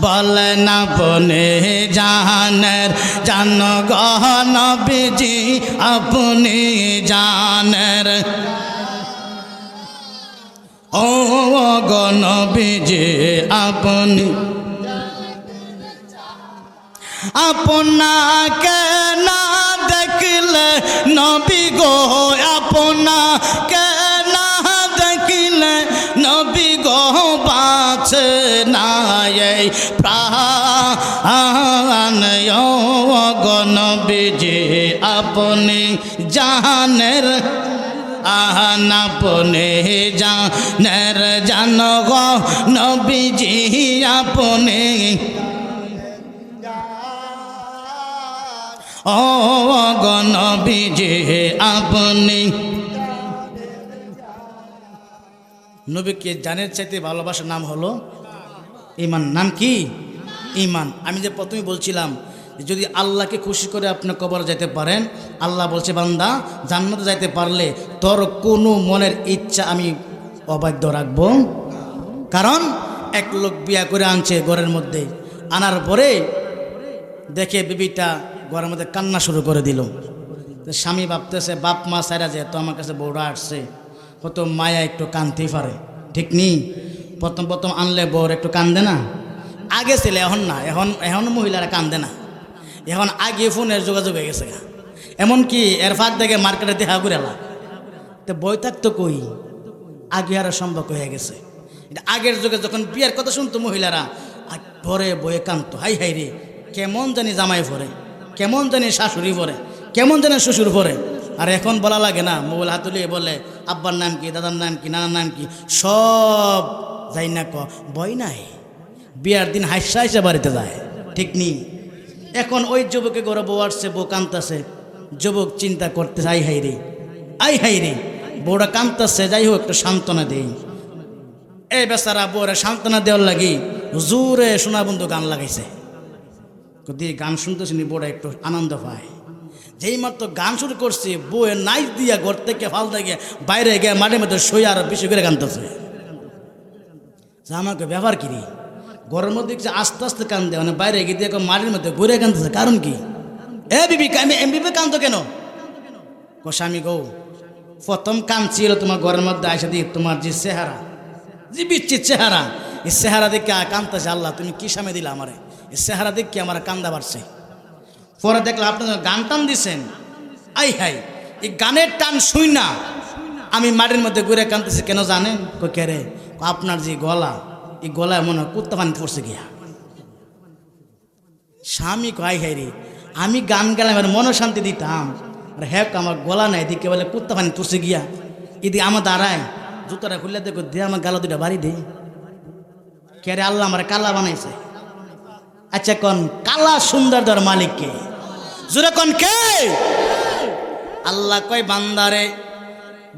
বলেন আপনি জাহানের জানো গো নবীজি, আপনি জাহানের ও গো নবীজি, আপনি আপনাকে না দেখলে নবী গো, আপনাকে না দেখলে নবী গো বাঁচে না এই প্রাণ। ও গো নবীজি, আপনি জাহানের আপনি জানের জান গো নবীজি, আপনি ও গো নবীজি, আপনি নবীকে জানের চাইতে ভালোবাসার নাম হলো ঈমান। নাম কি? ঈমান। আমি যে প্রথমে বলছিলাম, যদি আল্লাহকে খুশি করে আপনি কবর যেতে পারেন, আল্লাহ বলছে বান্দা জান্নাতে যাইতে পারলে তোর কোনো মনের ইচ্ছা আমি অবাধ্য রাখবো। কারণ এক লোক বিয়া করে আনছে ঘরের মধ্যে, আনার পরে দেখে বিবিটা ঘরের মধ্যে কান্না শুরু করে দিল। স্বামী ভাবতেছে বাপ মা সারা যে তো আমার কাছে বউরা আসছে, কত মায়া একটু কানতেই পারে, ঠিক নেই? প্রথম প্রথম আনলে বউর একটু কান্দে না? আগে ছিল, এখন না, এখন মহিলারা কান্দে না, এখন আগে ফোনের যোগাযোগ হয়ে গেছে। এমনকি এর ফাঁক দেখে মার্কেটে দেখা করে এলা, তো বই থাকতো কই, আগে আরো সম্পর্ক হয়ে গেছে। এটা আগের যুগে যখন বিয়ের কথা শুনতো মহিলারা ভরে বয়ে কানতো, হাই হাই রে কেমন জানি জামাই ভরে, কেমন জানি শাশুড়ি ভরে, কেমন জানি শ্বশুর ভরে। আর এখন বলা লাগে না, মোবাইল হাতুলিয়ে বলে আব্বার নাম কি, দাদার নাম কি, নানার নাম কি, সব যাই না ক বই নাই। বিয়ার দিন হাইসা হাইসা বাড়িতে যায়, ঠিক নেই? এখন ওই যুবকে ঘরে বউ আসছে, বউ কাঁদতেছে, যুবক চিন্তা করতেছে আই হাই রে, আই হাই রে, বউরা কাঁদতেছে, যাই হোক একটু সান্ত্বনা দেই। এই বেচারা বউরা সান্ত্বনা দেওয়ার লাগি জোরে সোনা বন্ধু গান লাগাইছে। দিয়ে গান শুনতেছি নি, বউরা একটু আনন্দ পায়। যেই মাত্র গান শুরু করছে, বউয়ের নাইচ দিয়া ঘর থেকে ফাল থেকে বাইরে গিয়ে মাঠের মধ্যে শুয়ে আরো বেশি করে কাঁদতেছে। আমাকে ব্যবহার কিনি ঘরের মধ্যে আস্তে আস্তে কান্দে, মানে বাইরে গিয়ে দিয়ে মাটির মধ্যে ঘুরে কাঁদতেছে। কারণ কি? এ বিবি বিবি কান্দো কেন? স্বামী গো, প্রথম কাঁদছিল তোমার ঘরের মধ্যে আসে দিয়ে তোমার যে চেহারা, যে বিচ্ছির চেহারা, এই চেহারা দেখে কাঁদতেছে। আল্লাহ তুমি কি স্বামী দিলা আমারে, এই চেহারা দেখে আমার কান্দা বাড়ছে। পরে দেখলাম আপনাদের গান টান দিছেন, আই হাই এই গানের টান শুই না আমি মাটির মধ্যে ঘুরে কাঁদতেছি। কেন জানেন? কে রে? আপনার যে গলা, এই গলায় মনে হয় কুত্তা পানি পড়ছে গিয়া। স্বামী কয় হাই রে, আমি গান গেলাম আর মনে শান্তি দিতাম, আর হ্যাঁ আমার গলা নাই, দিকে বলে কুত্তা পানি পড়ছে গিয়া। এদি আমার দাঁড়ায় জুতোটা খুললে দেখো দিয়ে আমার গালা দুটা বাড়ি দে। কে রে? আল্লাহ আমার কালা বানাইছে। আচ্ছা কোন কালা সুন্দর দর মালিককে? জোরে কোন কে? আল্লাহ কয় বান্দারে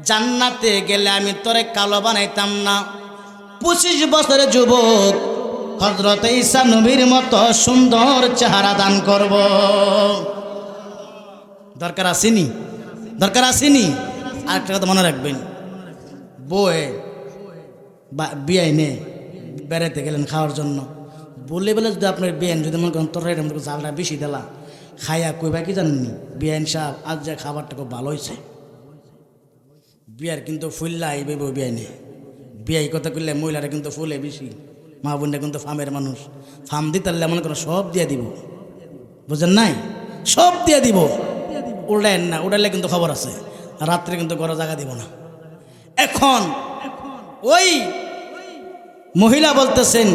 জান্নাতে গেলে আমি তোরে কালো বানাইতাম না, 25 বছরের যুবক হযরত ঈসা নবীর মতো সুন্দর চেহারা দান করব। দরকার আসেনি? দরকার আসেনি? আর একটা কথা মনে রাখবেন, বউয়ে বা বিয়ে নে বেড়াতে গেলেন খাওয়ার জন্য, বলে বলে যদি আপনার বিয়েন যদি মনে করেন তোর জালটা বেশি দিলা, খাইয়া কইবা কি জানেননি, বিয়েন সাহেব আজ যে খাবারটা খুব ভালো হয়েছে। বিয়ার কিন্তু ফুললা আইবে বউ বিয়াইনে, বিয়াই কথা করলে মহিলারা কিন্তু ফুলে বেশি, মা বোনরা কিন্তু ফার্মের মানুষ, ফার্ম দিতে পারলে মনে করো সব দিয়ে দিব, বুঝেন নাই? সব দিয়ে দিব, উড়লেন না, উড়ালে কিন্তু খবর আছে, রাত্রে কিন্তু ঘরে জায়গা দিব না। এখন ওই মহিলা বলতেছেন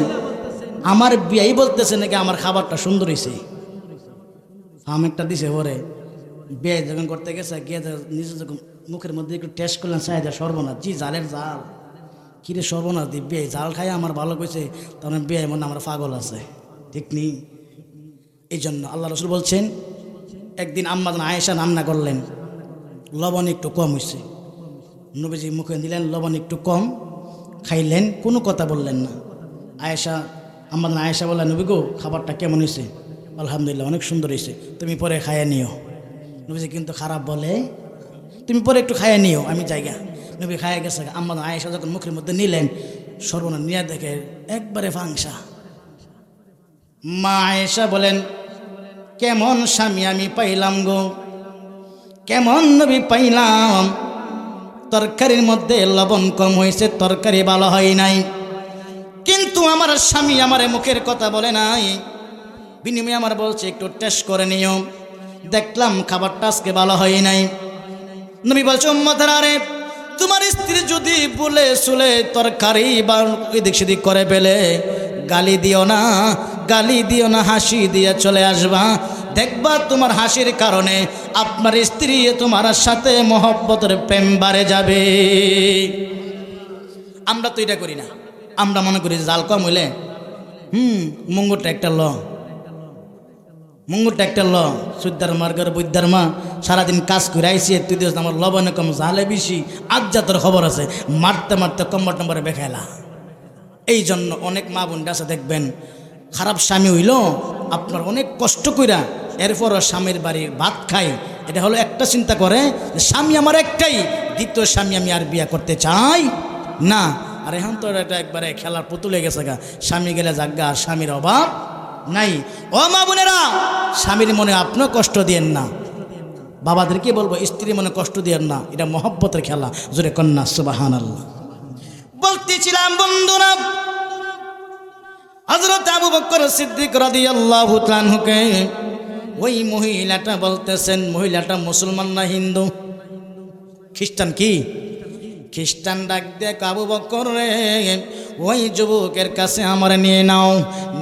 আমার বিয়াই বলতেছে নাকি আমার খাবারটা সুন্দর হয়েছে। ফার্ম একটা দিছে পরে বিয়ে যখন করতে গেছে গিয়ে নিজে যখন মুখের মধ্যে একটু টেস্ট করলেন চাই যা সর্বনাশ, জি জালের জাল, কিরে সর্বনাশ দি বিয়ে জাল খাই আমার ভালো কইছে, তখন বিয়ে মনে আমার পাগল আছে, ঠিক নেই। এই জন্য আল্লাহ রসুল বলছেন একদিন আম্মা আয়েশা রান্না করলেন, লবণ একটু কম হয়েছে, নবীজি মুখে দিলেন লবণ একটু কম, খাইলেন, কোনো কথা বললেন না। আয়েশা আম্মা আয়েশা বললেন, নবী গো খাবারটা কেমন হয়েছে? আলহামদুলিল্লাহ অনেক সুন্দর হয়েছে, তুমি পরে খাইয়ে নিও। নবীজি কিন্তু খারাপ বলে, তুমি পরে একটু খাইয়ে নিও, আমি জায়গা। নবী খাইয়ে গেছে। আম্মা আয়েশা যখন মুখের মধ্যে নিলেন, সর্বনা নিয়ে দেখে একবারে ফাংসা। মা আয়েশা বলেন, কেমন স্বামী আমি পাইলাম গো, কেমন নবী পাইলাম, তরকারির মধ্যে লবণ কম হয়েছে, তরকারি ভালো হয় নাই, কিন্তু আমার স্বামী আমার মুখের কথা বলে নাই, বিনিময়ে আমার বলছে একটু টেস্ট করে নিও। দেখলাম খাবারটা আজকে ভালো হয় নাই। নবী বলছে, উম্মতেরা রে, তোমার স্ত্রী যদি বলে চলে তরকারি বা এদিক সেদিক করে ফেলে, গালি দিও না, গালি দিও না, হাসি দিয়ে চলে আসবা। দেখবা তোমার হাসির কারণে আপনার স্ত্রী তোমার সাথে মহব্বতের প্রেম বাড়ে যাবে। আমরা তো এটা করি না, আমরা মনে করি জাল কম হইলে মঙ্গুরটা একটা ল, মঙ্গুরটা একটা ল, সুদ্দার মার্গার বৈদ্যার মা সারাদিন কাজ করে আইসি, তুই দিস আমার লবণে কম জালে বেশি, আজ তোর খবর আছে, মারতে মারতে কম্বর টম্বরে বেখাইলা। এই জন্য অনেক মা বোনটা আছে দেখবেন, খারাপ স্বামী হইল আপনার অনেক কষ্ট কইরা এরপরও স্বামীর বাড়ির ভাত খাই, এটা হলো একটা চিন্তা করে স্বামী আমার একটাই, দ্বিতীয় স্বামী আমি আর বিয়া করতে চাই না। আর এখন তো এটা একবারে খেলার পুতুল হয়ে গেছে গা, স্বামী গেলে যাগা আর স্বামীর অভাব নাই। ও মা বোনেরা, স্বামীর মনে আপনিও কষ্ট দিয়েন না, বাবাদেরকে বলবো স্ত্রী মনে কষ্ট দিয়েন না, এটা মহব্বতের খেলা, জোরে কন্যা সুবহানাল্লাহ। বলতেছিলাম বন্ধুরা, হযরত আবু বকর সিদ্দিক রাদিয়াল্লাহু তাআলা আনহুকে ওই মহিলাটা বলতেছেন, মহিলাটা মুসলমান না হিন্দু? খ্রিস্টান। কি খ্রিস্টান? ডাক দেখ, আবু বকর রে, ওই যুবকের কাছে আমার নিয়ে নাও।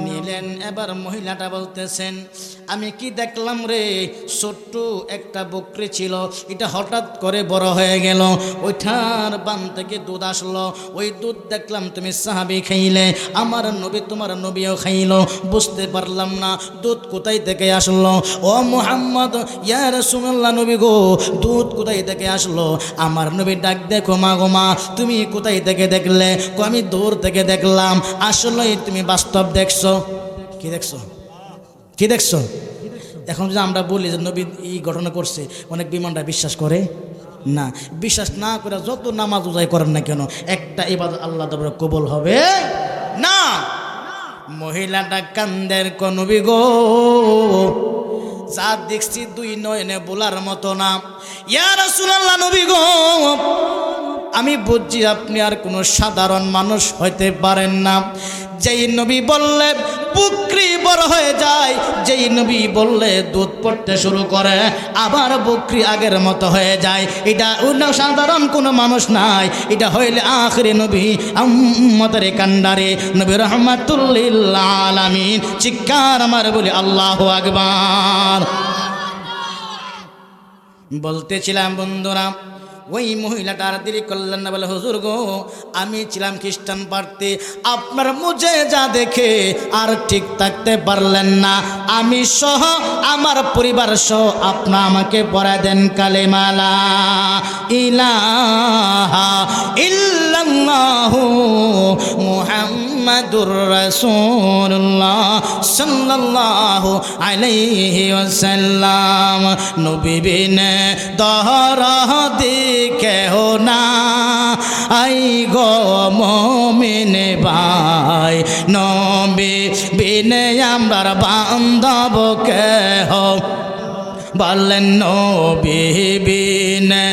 নিলেন। এবার মহিলাটা বলতেছেন, আমি কি দেখলাম রে, ছোট্ট একটা বকরি ছিল, এটা হঠাৎ করে বড় হয়ে গেল, ওইটার বান থেকে দুধ আসলো, ওই দুধ দেখলাম তুমি সাহাবী খাইলে, আমার নবী তোমার নবীও খাইলো, বুঝতে পারলাম না দুধ কোথায় থেকে আসলো। ও মুহাম্মদ, ইয়া রাসূলুল্লাহ, নবী গো, দুধ কোথায় থেকে আসলো? আমার নবী ডাক দেখো, মা গো মা, তুমি কোথায় থেকে দেখলে? আমি দূর থেকে দেখলাম। আসলেই তুমি বাস্তব দেখছো? কি দেখছো? কি দেখছো? এখন যদি আমরা বলি যে নবী এই ঘটনা করছে, অনেক বিমানটা বিশ্বাস করে না। বিশ্বাস না করে যত নামাজ উজাই করেন না কেন, একটা ইবাদত আল্লাহ তাআলা কবুল হবে না। মহিলাটা কান্দের, কো নবী গো, যা দেখছি দুই নয়নে বলার মতো না। ইয়া রাসূলুল্লাহ, নবী গো, আমি বুঝছি আপনি আর কোনো সাধারণ মানুষ হইতে পারেন না। যেই নবী বললে বকরি বড় হয়ে যায়, যেই নবী বললে দুধ পড়তে শুরু করে, আবার বকরি আগের মতো হয়ে যায়, এটা অন্য সাধারণ কোনো মানুষ নাই, এটা হইলে আখিরি নবী উম্মতের কান্ডারে নবী রাহমাতুল লিল আলামিন। চিৎকার আমার বলি আল্লাহু আকবার। বলতেছিলাম বন্ধুরা, ওই মহিলাটার দেরি করলেন না, বলে হুজুর গো, আমি ছিলাম খ্রিস্টান পার্টি, আপনার মুজে যা দেখে আর ঠিক থাকতে পারলেন না, আমি সহ আমার পরিবার সহ আপনা আমাকে পড়ায় দেন কালেমা লা ইলাহা ইল্লাল্লাহু মুহাম্মাদুর রাসূলুল্লাহ সাল্লাল্লাহু আলাইহি ওয়াসাল্লাম। নবী বিনে দহরদি কেহ না, আই গো মুমিন ভাই, নবী বিনে আমার বান্ধব কেহ, বলেন নবী বিনে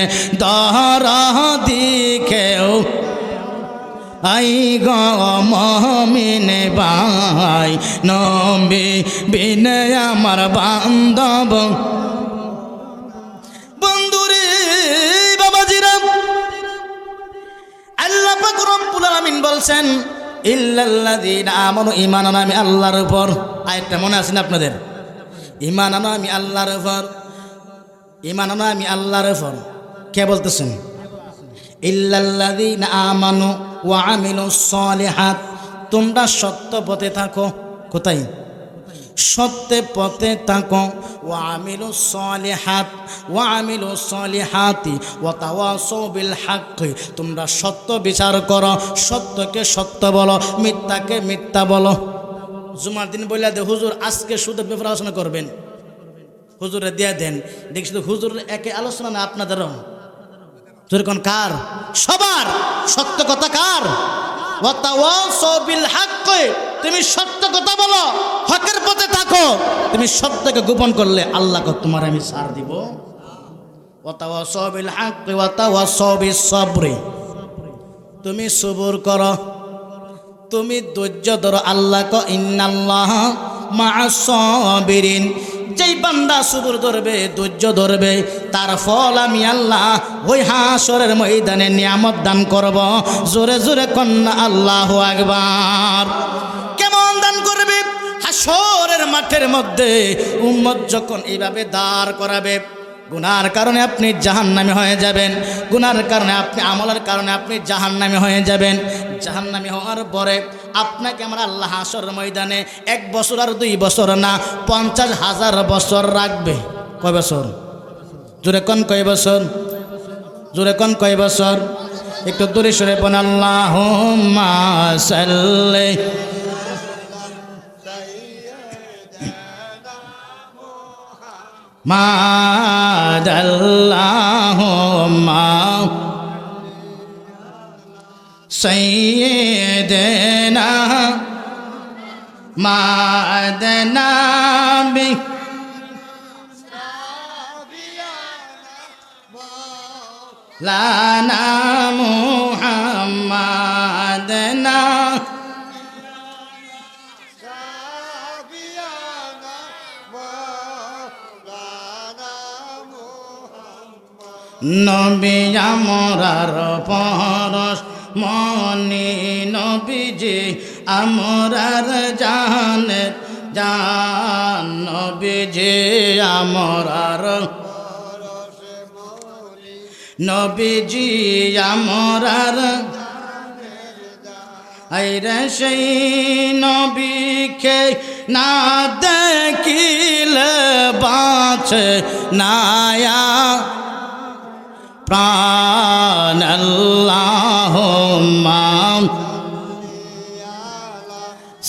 দহরদি কেহ, আই গো মুমিন ভাই, নবী বিনে আমার বান্ধব। বন্ধুরে বাবাজিরা, আল্লাহ পাক রব্বুল আলামিন বলছেন, ইল্লাল্লাযীনা আমানু ঈমান আনা আমি আল্লাহর উপর। আয়াতটা মনে আছে না আপনাদের? ঈমান আনা আমি আল্লাহর উপর, ঈমান আনা আমি আল্লাহর উপর। কে বলতেছেন? ইল্লাল্লাযীনা আমানু ওয়া আমিলুস সালিহাত, তোমরা সত্য পথে থাকো। কোথায়? সত্যে পথে থাকো। ওয়া আমিলুস সালিহাত ওয়া আমিলুস সালিহাতি ওয়া তাওয়াসাউ বিল হাক্কি, তোমরা সত্য বিচার করো, সত্যকে সত্য বলো, মিথ্যাকে মিথ্যা বলো। জুমার দিন বইলা দে হুজুর আজকে শুধু ব্যাপারে আলোচনা করবেন, হুজুরে দিয়ে দেন। দেখি শুধু হুজুরের একে আলোচনা না, আপনাদেরও। যেরকম কার? সবার। সত্য কথা কার? ওয়া তাওয়াসাউ বিল হাক্কি, তুমি সত্য কথা বলো, হকের পথে থাকো। তুমি সত্যকে গোপন করলে আল্লাহকে তোমার আমি ছাড় দিব। ওয়া তাওয়াসাউ বিল হাক্কি ওয়া তাওয়াসাউ বিস সাবরি, তুমি সবুর করো, তুমি ধৈর্য ধরো। আল্লাহ ক ইন্নাল্লাহা মা'আস সাবিরিন, যেই বান্দা সবুর ধরবে, ধৈর্য ধরবে, তার ফল আমি আল্লাহ ওই হাসরের ময়দানে নিয়ামত দান করব। জোরে জোরে কন্যা আল্লাহু আকবার। কেমন দান করবে? হাসরের মাঠের মধ্যে উম্মত যখন এইভাবে দাঁড় করাবে, গুনার কারণে আপনি জাহান্নামী হয়ে যাবেন, গুনার কারণে আপনি আমলের কারণে আপনি জাহান্নামী হয়ে যাবেন। জাহান্নামী হওয়ার পরে আপনাকে আমরা আল্লাহ হাসরের ময়দানে 1 বছর আর 2 বছর না, 50,000 বছর রাখবে। কয় বছর? জোরে কোন কয় বছর? জোরে কোন কয় বছর? একটু দূরে সরে বলেন আল্লাহুম্মা সাল্লি। মাদাল্লাহুম্মা সাইয়্যিদিনা মা'আদনা বি লানা মুহাম্মাদনা নবী আমরার পরশ মনি, নবীজি আমরার জানের জান, নবীজি আমরার নবীজি আমরার আইরে সেই নবীকে না দেখিলে বাঁচে নায়া প্রাণ। আল্লাহুম্মা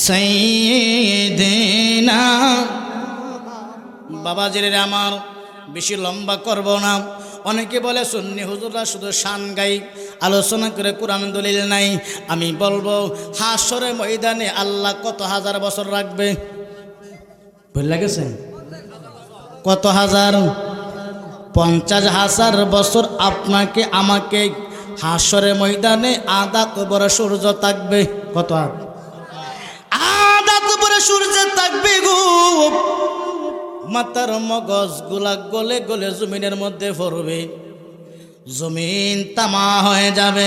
সাইয়্যিদিনা। বাবাজিরে আমার বেশি লম্বা করব না। অনেকে বলে সুন্নি হুজুররা শুধু শান গাই, আলোচনা করে কোরআন দলিল নাই। আমি বলবো হাসরের ময়দানে আল্লাহ কত হাজার বছর রাখবে? ভুল লাগেছে? কত হাজার? 50,000 বছর আপনাকে আমাকে হাসরের ময়দানে আধা কবর সূর্য থাকবে। কত? আধা কবর সূর্য থাকবে গো। মাথার মগজ গুলা গলে গলে জমিনের মধ্যে পড়বে, জমিন তামা হয়ে যাবে।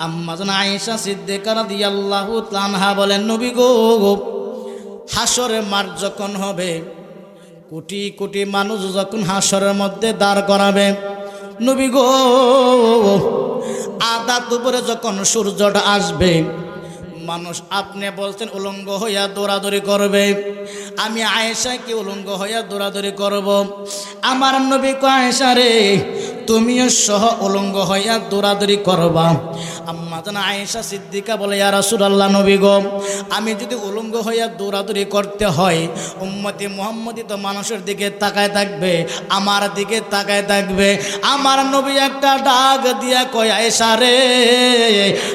আম্মা জান আয়েশা সিদ্দিকা রাদিয়াল্লাহু তাআলা আনহা বলেন, নবী গো, হাসরের মাঠ যখন হবে, কোটি কোটি মানুষ যখন হাসরের মধ্যে দাঁড় করাবে, নবী গো, আধা দুপুরে যখন সূর্যটা আসবে, মানুষ আপনি বলছেন উলঙ্গ হইয়া দৌড়াদৌড়ি করবে। আমি আয়েশা কি উলঙ্গ হইয়া দৌড়াদৌড়ি করব? আমার নবী কো আয়েশা রে, তুমিও সহ উলঙ্গ হইয়া দৌড়াদৌড়ি করবা। আম্মা জান আয়েশা সিদ্দিকা বলে, ইয়া রাসূলুল্লাহ, নবী গো, আমি যদি উলঙ্গ হইয়া দৌড়াদৌড়ি করতে হয়, উম্মতি মুহাম্মদি তো মানুষের দিকে তাকায় থাকবে, আমার দিকে তাকায় থাকবে। আমার নবী একটা ডাক দিয়া কয়, আয়েশা রে,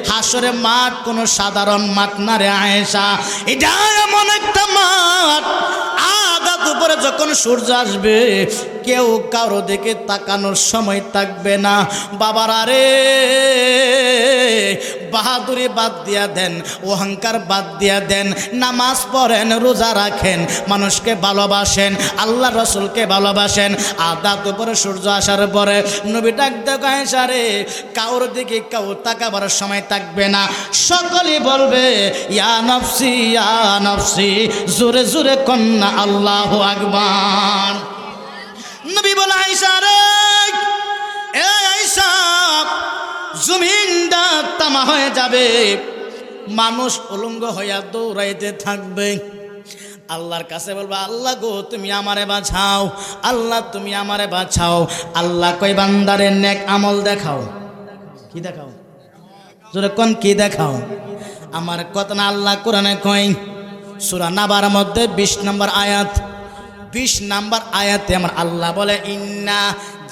হাসরে মাঠ কোনো সাধারণ মাঠ না রে আয়েশা, এটা এমন একটা মাঠ, আধা দুপুরে যখন সূর্য আসবে কেউ কারো দিকে তাকানোর সময় থাকবে না। বাবারা রে, বাহাদুরি বাদ দিয়া দেন, অহংকার বাদ দিয়া দেন, নামাজ পড়েন, রোজা রাখেন, মানুষকে ভালোবাসেন, আল্লাহ রসুলকে ভালোবাসেন। আদাত উপরে সূর্য আসার পরে নবী ডাক দেয় সারে কাউর দিকে কেউ তাকাবার সময় থাকবে না, সকলেই বলবে ইয়া নফসি ইয়া নফসি, জোরে জোরে কন্যা আল্লাহু আকবার। নবী বলে আয়েশা রে, এ আয়েশা, জমিনটা তামা হয়ে যাবে, মানুষ উলঙ্গ হইয়া দৌড়াইতে থাকবে, আল্লাহর কাছে বলবা আল্লাহ গো তুমি আমারে বাঁচাও, আল্লাহ তুমি আমারে বাঁচাও। আল্লাহ কই বান্দারে নেক আমল দেখাও। কি দেখাও? জোরে কোন কি দেখাও? আমার কথা না আল্লাহ কোরআনে কই সূরা নাবার মধ্যে 20 নম্বর আয়াত, 20 নম্বর আয়াতে আমার আল্লাহ বলে ইন্না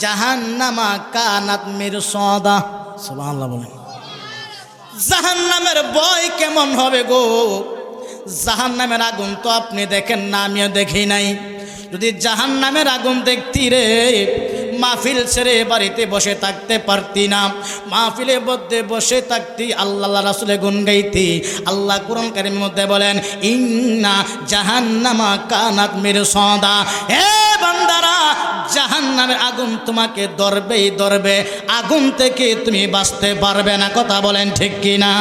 জাহান্নামা কানাত মিরসাদা। সুবহানাল্লাহ বলেন। জাহান্নামের ভয় কেমন হবে গো? জাহান্নামের আগুন তো আপনি দেখেন না, আমিও দেখি নাই। যদি জাহান্নামের আগুন দেখতি রে, মাহফিল ছেড়ে বাড়িতে বসে থাকতে পারতি না, মাহফিলের মধ্যে বসে থাকতি, আল্লাহ রাসূলের গুণ গাইতি। আল্লাহ কোরআন কারীমের মধ্যে বলেন ইন্না জাহান্নামা কানাত মিরসাদা। হে বান্দারা, জাহান্নামের আগুন তোমাকে ধরবেই ধরবে, আগুন থেকে তুমি বাঁচতে পারবে না। কথা বলেন ঠিক কিনা?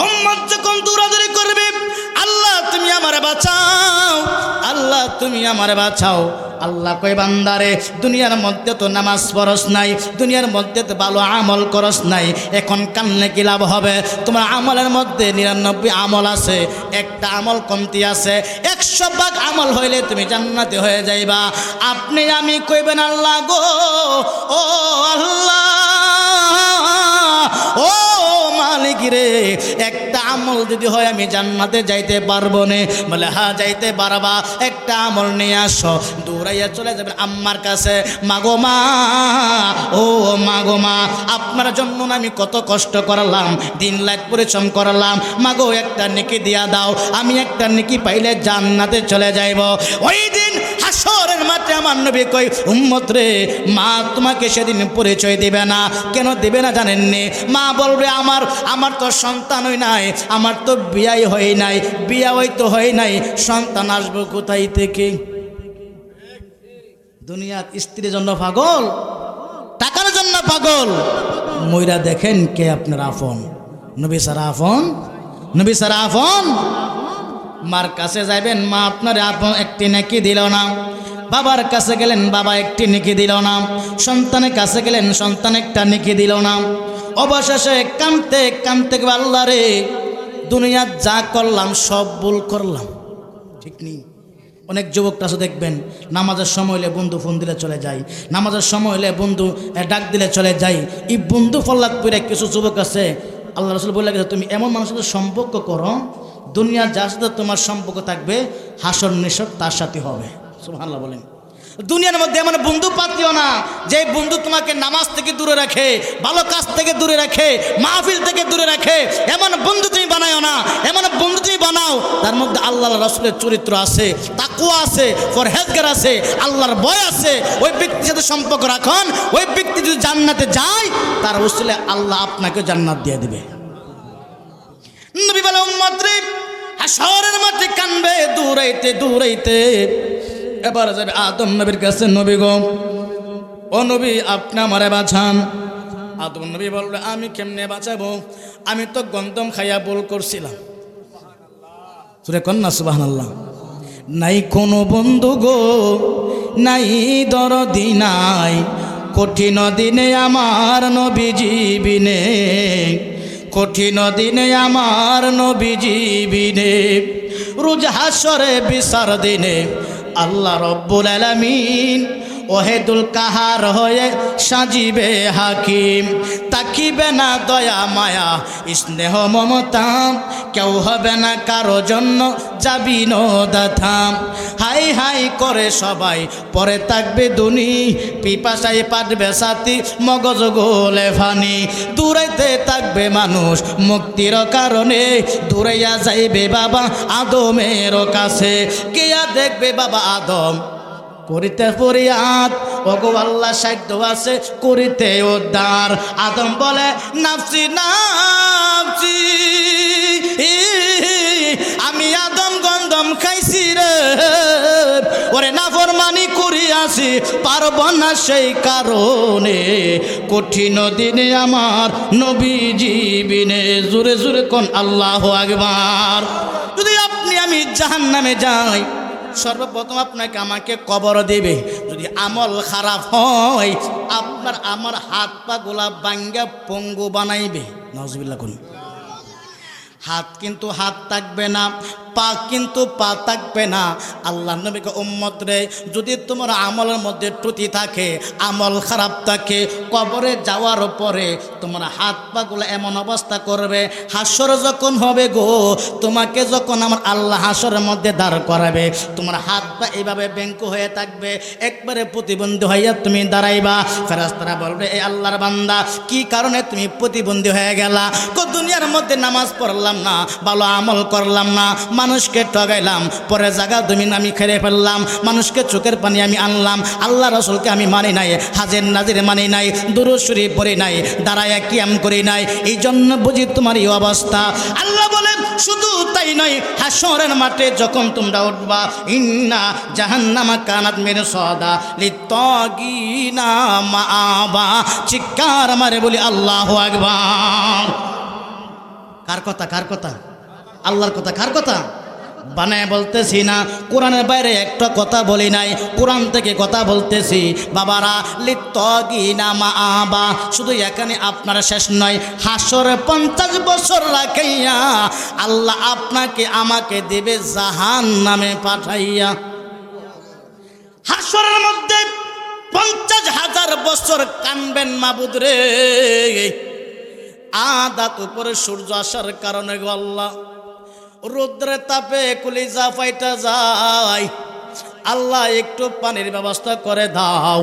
উম্মত যখন দৌড়াদৌড়ি করবে, আল্লাহ তুমি আমারে বাঁচাও, আল্লাহ তুমি আমারে বাঁচাও। আল্লাহ কই বান্দারে দুনিয়ার মধ্যে তো নামাজ পড়স নাই, দুনিয়ার মধ্যে তো ভালো আমল করস নাই, এখন কান্নে কি লাভ হবে? তোমার আমলের মধ্যে 99 আমল আছে, একটা আমল কমতি আছে, 100 ভাগ আমল হইলে তুমি জান্নাতে হয়ে যাইবা। আপনি আমি কইবেন আল্লাহ গো, ও আল্লাহ, ও মালিক রে, একটা আমল যদি হয় আমি জান্নাতে যাইতে পারবো না। বলে হ্যাঁ যাইতে পারবা, একটা আমল নিয়ে আসো। দৌড়াইয়া চলে যাবেন আম্মার কাছে, মাগো মা, ও মাগো মা, আপনার জন্য আমি কত কষ্ট করলাম, দিন রাত পরিশ্রম করলাম, মাগো একটা নেকি দিয়া দাও, আমি একটা নেকি পাইলে জান্নাতে চলে যাইব। ওই দিন হাসরের মাঠে আমার নবী কই উম্মত রে, মা তোমাকে সেদিন পরিচয় দিবে না। কেন দিবে না জানেননি? মা বলবে আমার তো সন্তান হই নাই, আমার তো বিয়াই হয় নাই, বিয়া হয়তো হয় নাই, সন্তান আসবো কোথায় থেকে? দুনিয়ার স্ত্রীর জন্য পাগল, টাকার জন্য পাগল, মইরা দেখেন কে আপনার আপন? নবী সারা আপন, নবী সারা আপন। মার কাছে যাইবেন, মা আপনার আপন একটি নেকি দিল না। বাবার কাছে গেলেন, বাবা একটি নেকি দিল না। সন্তানের কাছে গেলেন, সন্তান একটা নেকি দিল না। অবশেষে কাঁদতে কাঁদতে আল্লাহ রে, দুনিয়া যা করলাম সব ভুল করলাম। ঠিক নেই? অনেক যুবক আছে দেখবেন, নামাজের সময় হলে বন্ধু ফোন দিলে চলে যায়, নামাজের সময় হলে বন্ধু ডাক দিলে চলে যায়। এই বন্ধু ফল্লাদ করে কিছু যুবক আছে, আল্লাহ রাসূল বলে গেছে তুমি এমন মানুষের সাথে সম্পর্ক করো, দুনিয়ার যার সাথে তোমার সম্পর্ক থাকবে হাসর নিশর তার সাথে হবে। সুবহানাল্লাহ বলেন। দুনিয়ার মধ্যে এমন বন্ধু পাতিও না যে বন্ধু তোমাকে নামাজ থেকে দূরে রাখে, ভালো কাজ থেকে দূরে রাখে, মাহফিল থেকে দূরে রাখে। এমন বন্ধু তুমি বানাও না, এমন বন্ধু তুমি বানাও তার মধ্যে আল্লাহর রাসূলের চরিত্র আছে, তাকওয়া আছে, পরহেজগার আছে, আল্লাহর ভয় আছে। ওই ব্যক্তির সাথে সম্পর্ক রাখুন, ওই ব্যক্তি যদি জান্নাতে যায় তার ওসিলায় আল্লাহ আপনাকে জান্নাত দিয়ে দিবে। নবী বলে উম্মত রে, হাসরের মাঠে কানবে দৌড়াইতে দৌড়াইতে। এবার যাবে আদম নবীর কাছে, নবী গো, ও নবী আপনি আমারে বাঁচান। আদম নবী বলল আমি কেমনে বাঁচাবো? আমি তো গন্ধম খাইয়া ভুল করছিলাম। সুরে কন্যা সুবহানাল্লাহ। নাই কোনো বন্ধু গো, নাই দরদি নাই, কঠিন দিনে আমার নবীজি বিনে, কঠিন দিনে আমার নবীজি বিনে, রোজ হাসরে বিচার দিনে আল্লাহ রব্বুল আলামিন ওহেদুল কাহার হয়ে সাজিবে হাকিম। তাকিবে না দয়া মায়া স্নেহ মমতা, কেউ হবে না কারো জন্য যাবি নদাথাম। হাই হাই করে সবাই পরে থাকবে দুনি, পিপাসায় পাটবে সাথী মগজ গোলে ফানি। দূরাইতে থাকবে মানুষ মুক্তির কারণে, দূরাইয়া যাইবে বাবা আদমের কাছে। কেয়া দেখবে বাবা আদম করিতে ফরিয়াদ, ওগো আল্লাহ সাধ্য আছে করিতে উদ্ধার। আদম বলে নাফসি নাফসি, আমি আদম গন্ধম খাইছি রে, ওরে নাফরমানি করিয়াছি পারব না সেই কারণে, কঠিন দিনে আমার নবীজি বিনে। জোরে জোরে কোন আল্লাহু আকবার। যদি আপনি আমি জাহান্নামে যাই, সর্বপ্রথম আপনাকে আমাকে কবর দেবে। যদি আমল খারাপ হয়, আপনার আমার হাত পা গোলা ভাঙ্গা পঙ্গু বানাইবে। নাউজুবিল্লাহ কোন। হাত কিন্তু হাত থাকবে না, পা কিন্তু পা থাকবে না। আল্লাহ নবীকে উম্মত রে, যদি তোমার আমলের মধ্যে ত্রুটি থাকে, আমল খারাপ থাকে, কবরে যাওয়ার পরে তোমার হাত পাগুলো এমন অবস্থা করবে, হাসর যখন হবে গো, তোমাকে যখন আমার আল্লাহ হাসরের মধ্যে দাঁড় করাবে, তোমার হাত পা এইভাবে ব্যাঙ্কু হয়ে থাকবে, একবারে প্রতিবন্ধী হইয়া তুমি দাঁড়াইবা। ফেরেশতারা বলবে, এই আল্লাহর বান্দা কি কারণে তুমি প্রতিবন্ধী হয়ে গেলা? দুনিয়ার মধ্যে নামাজ পড়লাম না, ভালো আমল করলাম না, মানুষকে ঠগাইলাম, পরে জায়গা জমিন আমি খেয়ে ফেললাম, মানুষকে চোখের পানি আমি আনলাম, আল্লাহ রসুলকে আমি মানি নাই, হাজের নাজির মানি নাই, দুরূদ শরীফ পড়ি নাই, দাঁড়ায় কিয়াম করি নাই, এই জন্য বুঝি তোমার এই অবস্থা। আল্লাহ বলেন শুধু তাই নয়, হাসরের মাঠে যখন তোমরা উঠবা, ইন্না জাহান্নামা কানাত মিরসাদা লিত্তাগিনা মাআবা, চিৎকার মারে বলি আল্লাহু আকবার। কার কথা? কার কথা? আল্লাহর কথা। কার কথা? বানায় বলতেছি না, কোরআনের বাইরে একটা কথা বলি নাই, কোরআন থেকে কথা বলতেছি। বাবারা, লিত্তাগিনা মাআবা, শুধু এখানে আপনার শেষ নয়, হাসরে 50 বছর রাখাইয়া আল্লাহ আপনাকে আমাকে দেবে জাহান্নামে পাঠাইয়া। হাসরের মধ্যে 50,000 বছর কানবেন মাবুদ রে, আদাত উপরে সূর্য আসার কারণে গো আল্লাহ, রৌদ্রের তাপে কলিজা ফাইটা যায়। আল্লাহ একটু পানির ব্যবস্থা করে দাও,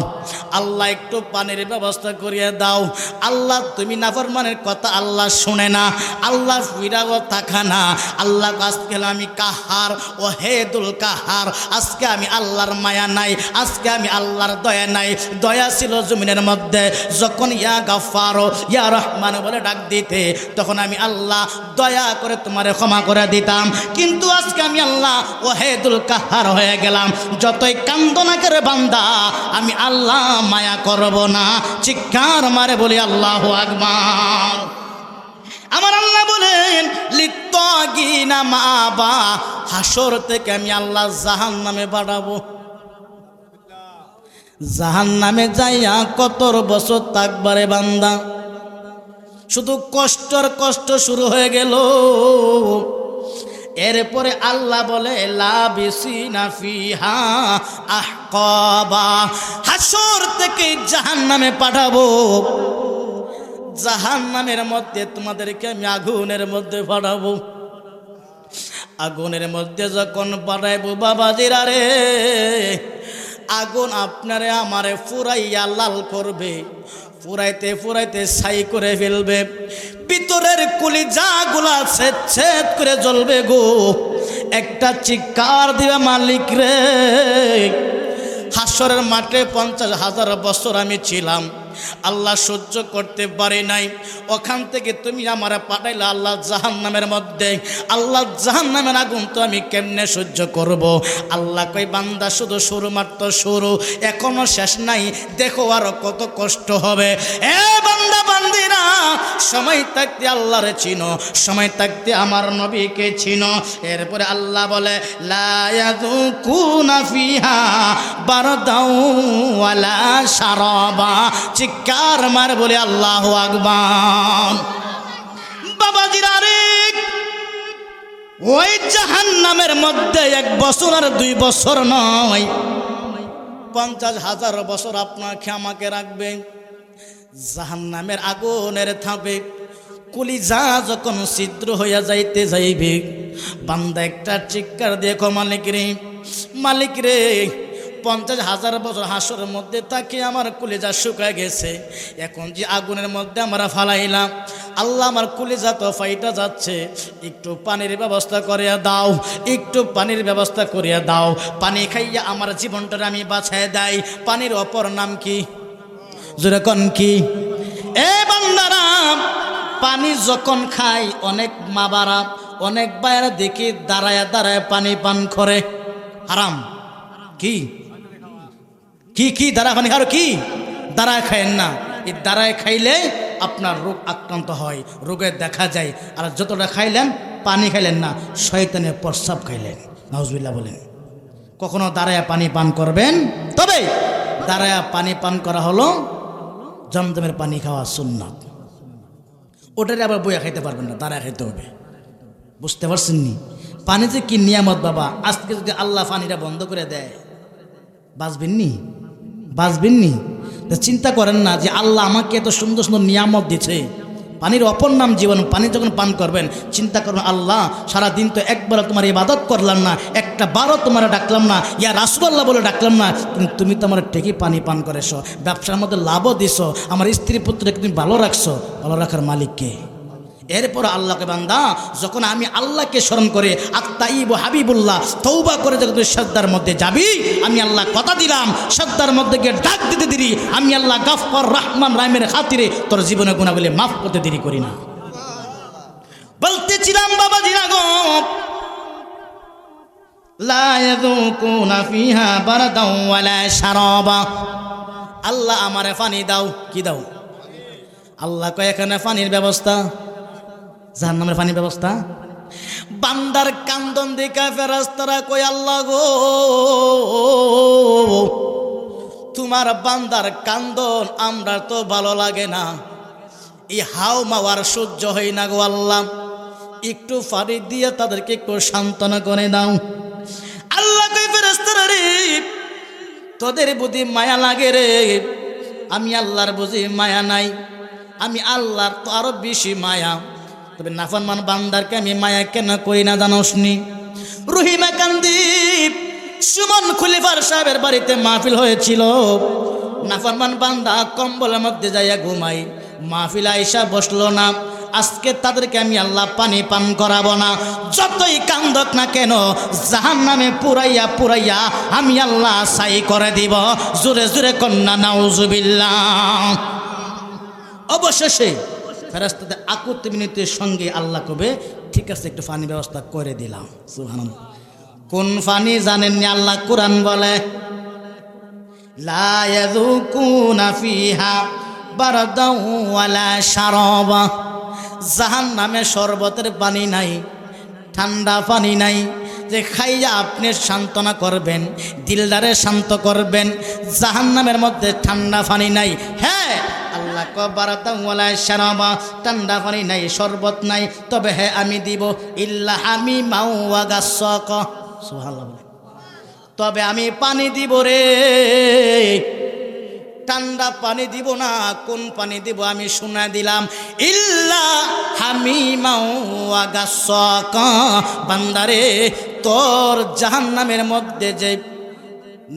আল্লাহ একটু পানির ব্যবস্থা করিয়ে দাও। আল্লাহ তুমি নাফরমানের কথা আল্লাহ শুনে না, আল্লাহ ফিরাও থাকা না। আল্লাহ আজকে আমি কাহার, ও হেদুল কাহার, আজকে আমি আল্লাহর মায়া নাই, আজকে আমি আল্লাহর দয়া নাই। দয়া ছিল জমিনের মধ্যে, যখন ইয়া গাফফারো ইয়া রহমান বলে ডাক দিতে, তখন আমি আল্লাহ দয়া করে তোমারে ক্ষমা করে দিতাম। কিন্তু আজকে আমি আল্লাহ ও হেদুল কাহার হয়ে গেলাম, যতই কান্দনা করে বান্দা, আমি আল্লাহ মায়া করব না। চিৎকার মারে বলি আল্লাহু আকবার। আমার আল্লাহ বলেন লিত্তাগিনা মাআবা, হাসর থেকে আমি আল্লাহ জাহান্নামে পাঠাবো। জাহান্নামে যাইয়া কত বছর থাকবারে বান্দা, শুধু কষ্ট শুরু হয়ে গেল। এরপরে আল্লাহ বলে লাবিসিনা ফিহা আহকাবা, হাসর থেকে জাহান্নামে পাঠাবো। জাহান্নামের মধ্যে তোমাদেরকে আমি আগুনের মধ্যে পাঠাবো। আগুনের মধ্যে যখন পাঠাইবো বাবাজিরা রে, আগুন আপনারে আমারে ফুরাইয়া লাল করবে, ফুরাইতে ফুরাইতে ছাই করে ফেলবে, ভিতরের কলিজাগুলা ছেদ করে জ্বলবে গো। একটা চিৎকার দিবা মালিক রে। হাসরের মাঠে 50,000 বছর আমি ছিলাম, আল্লাহ সহ্য করতে পারি নাই, ওখান থেকে তুমি আমার পাঠাইলা আল্লাহ জাহান্নামের মধ্যে। আল্লাহ জাহান্নামের আগুন তো আমি কেমনে সহ্য করব? আল্লাহ কই বান্দা শুধু শুরু, মাত্র শুরু, এখনো শেষ নাই, দেখো আরো কত কষ্ট হবে। এ বান্দা বান্দিরা, সময় থাকতে আল্লাহরে চিনো, সময় থাকতে আমার নবীকে চিনো। এরপরে আল্লাহ বলে লা ইয়াযুকুনা ফিহা বারদাও ওয়ালা শারাবা, চিৎকার মার বলে আল্লাহু আকবার। বাবাজিরা রে, ওই জাহান্নামের মধ্যে 1 বছর আর 2 বছর নয়, 50,000 বছর আপনাকে আমাকে রাখবে। জাহান্নামের আগুনের থাপে কলিজা যখন ছিদ্র হইয়া যাইতে যাইবে, বান্দা একটা চিৎকার দেখো মালিক রে, মালিক রে, 50,000 বছর হাসরের মধ্যে তাকে আমার কলিজা শুকায় গেছে, এখন যে আগুনের মধ্যে আমরা ফালাইলাম, আল্লাহ আমার কলিজা তো ফাইটা যাচ্ছে, একটু পানির ব্যবস্থা করিয়া দাও, একটু পানির ব্যবস্থা করিয়া দাও, পানি খাইয়া আমার জীবনটা আমি বাঁচায় দেয়। পানির অপর নাম কি? জোরে কোন কি? এ বান্দারা, পানি যখন খাই অনেক মা বারা, অনেক বাইরে দেখি দাঁড়ায় দাঁড়ায় পানি পান করে। হারাম। কি কি কি দাঁড়া পানি খাও? কি দাঁড়ায় খায়েন না, এই দাঁড়ায় খাইলে আপনার রোগ আক্রান্ত হয়, রোগে দেখা যায়। আর যতটা খাইলেন পানি খাইলেন না, শয়তানের প্রস্রাব খাইলেন। নাউজুবিল্লাহ বলেন। কখনো দাঁড়ায় পানি পান করবেন, তবে দাঁড়ায় পানি পান করা হলো জমজমের পানি খাওয়া সুন্নাত। ওটারে আবার বইয়া খাইতে পারবেন না, দাঁড়ায় খাইতে হবে। বুঝতে পারছেন নি? পানি যে কি নিয়ামত বাবা। আজকে যদি আল্লাহ পানিটা বন্ধ করে দেয়, বাঁচবেন নি? বাঁচবেন নি? চিন্তা করেন না যে আল্লাহ আমাকে এত সুন্দর সুন্দর নিয়ামত দিচ্ছে, পানির অপর নাম জীবন। পানি যখন পান করবেন চিন্তা করবেন, আল্লাহ সারাদিন তো একবার তোমার ইবাদত করলাম না, একটা বারও তোমার ডাকলাম না, ইয়া রাসূলুল্লাহ বলে ডাকলাম না, কিন্তু তুমি তো আমার ঠিকই পানি পান করেছো, ব্যবসার মধ্যে লাভও দিছো, আমার স্ত্রী পুত্রকে তুমি ভালো রাখছো। ভালো রাখার মালিককে। এরপর আল্লাহকে বান্দা, যখন আমি আল্লাহকে স্মরণ করে আত্তাইব হাবিবুল্লাহ তৌবা করে যখন তুই শ্রদ্ধার মধ্যে যাবি, আমি আল্লাহ কথা দিলাম শ্রদ্ধার মধ্যে গিয়ে ডাক দিতে দেরি, আমি আল্লাহ গাফফার রহমান রাহিমের খাতিরে তোর জীবনে গুনাহগুলি মাফ করতে দেরি করি না। বলতেছিলাম বাবা জিরা গো, লা ইয়াযুকুনা ফিহা বারদাও ওয়ালা শারাবা। আল্লাহ আমারে পানি দাও। কি দাও? আল্লাহ কয় এখানে পানির ব্যবস্থা, জাহান্নামের পানির ব্যবস্থা। বান্দার কান্দন দেখা ফেরেশতারা কই, আল্লাহ গো তোমার বান্দার কান্দন আমরা তো ভালো লাগে না, এই হাও মাওয়ার সহ্য হয় না গো আল্লাহ, একটু পানি দিয়ে তাদেরকে একটু সান্ত্বনা করে দাও। আল্লাহ কই ফেরেশতারা রে, তোদের বুঝি মায়া লাগে রে, আমি আল্লাহর বুঝি মায়া নাই, আমি আল্লাহর তো আরো বেশি মায়া। তবে নাফরমান বান্দারকে আমি মায়া কেন করি না জানোস নি? রহিমা কান্দিপ সুমন খলিফার সাহেবের বাড়িতে মাহফিল হয়েছিল, নাফরমান বান্দা কম্বলের মধ্যে যাইয়া ঘুমাই, মাহফিল আইসা বসলো না। আজকে তাদেরকে আমি আল্লাহ পানি পান করাবো না, যতই কান্দক না কেন জাহান্নামে পুরাইয়া পুরাইয়া আমি আল্লাহ ছাই করে দিব। জোরে জোরে কন্যা নাউজুবিল্লাহ। অবশেষে ফেরেশতাদের আকুতি মিনতির সঙ্গে আল্লাহ কবে, ঠিক আছে একটু পানি ব্যবস্থা করে দিলাম। সুবহানাল্লাহ। কোন পানি জানেননি? আল্লাহ কোরআন বলে, লা ইয়াযুকুনা ফিহা বারদাও ওয়ালা শারাবা। জাহান্নামে শরবতের পানি নাই, ঠান্ডা পানি নাই, যে খাইয়া আপনি সান্ত্বনা করবেন, দিলদারে শান্ত করবেন। জাহান্নামের মধ্যে ঠান্ডা পানি নাই। হ্যাঁ আল্লাহ বারাদাও ওয়ালা শারাবা, ঠান্ডা পানি নাই, শরবত নাই, তবে হ্যাঁ আমি দিব ইল্লা হামিমাও ওয়া গাসসাকা। সুবহানাল্লাহ। তবে আমি পানি দিব রে, ঠান্ডা পানি দিব না। কোন পানি দিব আমি শুনা দিলাম, ইল্লা হামিমাও ওয়া গাসসাকা। বান্দারে তোর জাহান্নামের মধ্যে যে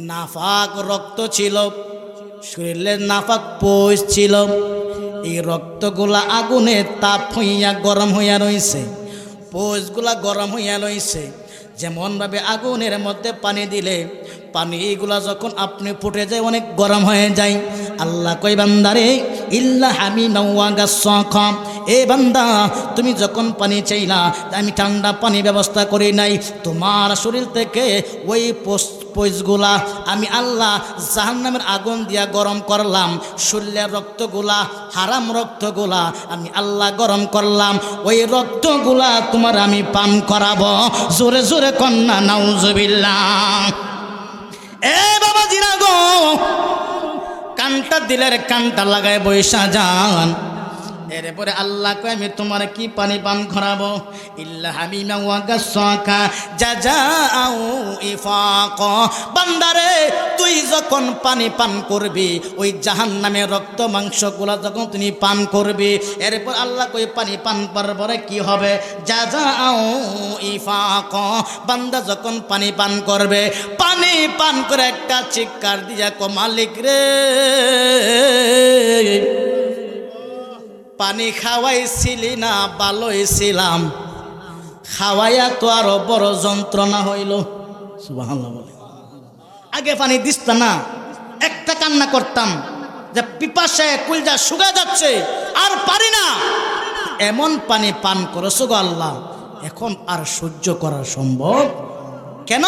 নাফাক রক্ত ছিল, শরীরের নাফাক পয়স ছিল, এই রক্তগুলা আগুনে তাপ হইয়া গরম হইয়া রইছে, পয়সগুলা গরম হইয়া রইছে। যেমনভাবে আগুনের মধ্যে পানি দিলে পানিগুলা যখন আপনি ফুটে যায় অনেক গরম হয়ে যায়, আল্লাহ কই বান্দারে ইল্লা হামিমাও ওয়া গাসসাকা। এ বান্দা তুমি যখন পানি চাইলা, আমি ঠান্ডা পানি ব্যবস্থা করি নাই, তোমার শরীর থেকে ওই পয়সগুলা আমি আল্লাহ জাহান্নামের আগুন দিয়া গরম করলাম, শরীরের রক্তগুলা, হারাম রক্তগুলা আমি আল্লাহ গরম করলাম, ওই রক্তগুলা তোমার আমি পান করাবো। জোরে জোরে কন্যা নাউজুবিল্লাহ। এ বাবা জিরা গো, কানটা দিলের কানটা লাগায় বৈশা যান। এরপরে আল্লাহ কয় আমি তোমার কি পানি পান করাবো? ইল্লা হামিমা ওয়া গাসসাকা জাযাআউ ইফাকা। বান্দারে তুই যখন পানি পান করবি, ওই জাহান্নামের রক্ত মাংসগুলা যখন তুমি পান করবি, এরপর আল্লাহ কই পানি পান করার পরে কি হবে? জাযাআউ ইফাকা। বান্দা যখন পানি পান করবে, পানি পান করে একটা চিৎকার দিয়া কো মালিক রে, পানি খাওয়াইছিলি না, ভালোই ছিলাম, খাওয়াইয়া তো আরো বড় যন্ত্রণা হইল। সুবহানাল্লাহ বলে। আগে পানি দিস না, একটা কান্না করতাম যে পিপাসায় কুলজা শুকায় যাচ্ছে, আর পারি না, এমন পানি পান করছো গো আল্লাহ, এখন আর সহ্য করা সম্ভব কেন?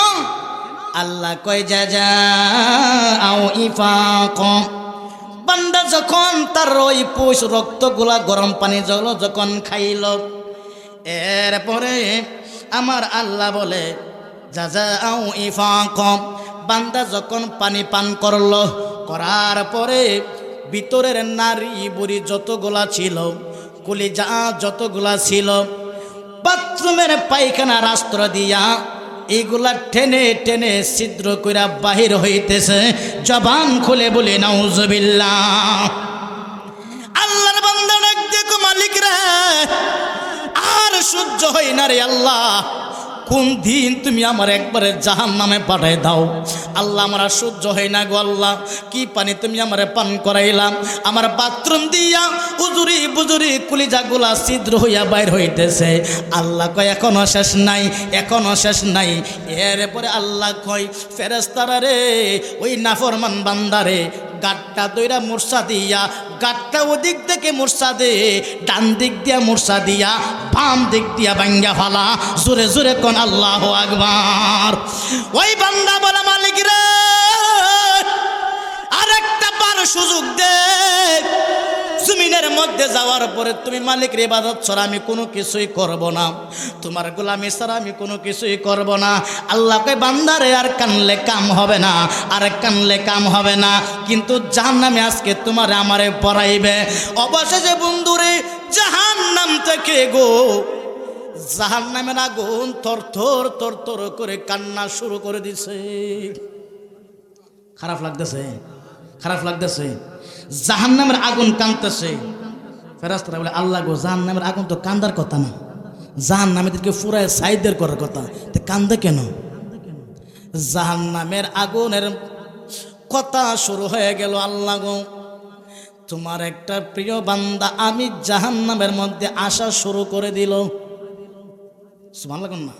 আল্লাহ কয় জাযাআউ ইফাকা। বান্দা যখন তার ওই পুষ রক্তগুলা গরম পানি জল যখন খাইল, এরপরে আমার আল্লাহ বলে জাযাআউ ইফাকা। বান্দা যখন পানি পান করলো, করার পরে ভিতরের নারী বুড়ি যতগুলা ছিল, কলিজা যতগুলা ছিল, বাথরুমের পায়খানা রাস্ত্র দিয়া এইগুলা টেনে টেনে ছিদ্র কইরা বাহির হইতেছে। জবান খুলে বলে নাউজুবিল্লাহ। আল্লাহর বান্দা ডাক দেখো মালিক রে, আর সহ্য হয় না রে আল্লাহ, কোন দিন তুমি আমার একবারে জাহান্নামে পাঠাই দাও। আল্লাহ আমার আর সহ্য হয় না গো আল্লাহ, কি পানি তুমি আমারে পান করাইলাম, আমার বাথরুম দিয়া উজুরি বুজুরি কুলিজাগুলা ছিদ্র হইয়া বাইর হইতেছে। আল্লাহ কয় এখনো শেষ নাই, এখনো শেষ নাই। এরপরে আল্লাহ কয় ফেরেশতারা রে, ওই নাফরমান বান্দারে গাটটা দইরা মূর্ছা দিয়া, গাটটা ওদিক থেকে মূর্ছা দে, ডান দিক দিয়া মূর্ছা দিয়া, বাম দিক দিয়া ভাঙ্গা ফালা। জোরে জোরে কোন আল্লাহু আকবার। ওই বান্দা বলে মালিক রে, আরেকটা বার সুযোগ দে, জমিনের মধ্যে যাওয়ার পরে তুমি মালিকের ইবাদত ছাড়া আমি কোনো কিছুই করব না, তোমার গোলামি ছাড়া আমি কোনো কিছুই করব না। আল্লাহ কয় বান্দারে আর কানলে কাম হবে না, আর কানলে কাম হবে না, কিন্তু জাহান্নামে আজকে তোমার আমারে পড়াইবে। অবশেষে বন্ধুরে জাহান্নাম থেকে গো, জাহান্নামের আগুন থর থর থর থর করে কান্না শুরু করে দিছে। খারাপ লাগতেছে, খারাপ লাগতেছে। জাহান্নামের আগুন কাঁদতেছে। ফেরেশতারা বলে আল্লাহ গো, জাহান্নামের আগুন তো কান্দার কথা না, জাহান্নামীদেরকে ফুরায় সাইদের করার কথা, তো কান্দে কেন? জাহান্নামের আগুনের কথা শুরু হয়ে গেল। আল্লাহ গো, তোমার একটা প্রিয় বান্দা আমি জাহান্নামের মধ্যে আসা শুরু করে দিল। সুবহানাল্লাহ না?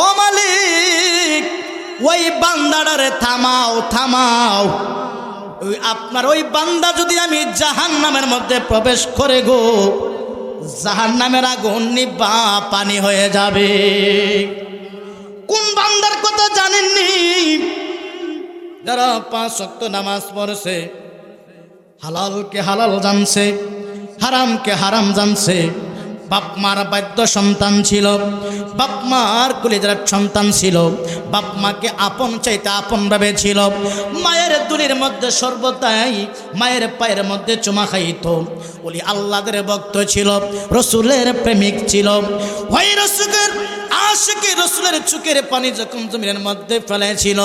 ও মালিক, ওই বান্দাটারে থামাও, থামাও। ওই আপনার ওই বান্দা যদি আমি জাহান্নামের মধ্যে প্রবেশ করে গো, জাহান্নামের আগুন নিভা পানি হয়ে যাবে। কোন বান্দার কথা জানেননি? যারা 5 ওয়াক্ত নামাজ পড়ছে, হালালকে হালাল জানছে, হারামকে হারাম জানছে, বাপ মার বাধ্য সন্তান ছিল, বাপ মার কলিজার সন্তান ছিল, বাপ মাকে আপন চাইতে আপন ভাবে ছিল, মায়ের দুনির মধ্যে সর্বদাই মায়ের পায়ের মধ্যে চুমা খাইত, ওলি আল্লাহর ভক্ত ছিল, রসুলের প্রেমিক ছিল। ওই রসুলের আশিকি, রসুলের চোখের পানি যখন জমিনের মধ্যে ফেলেছিল,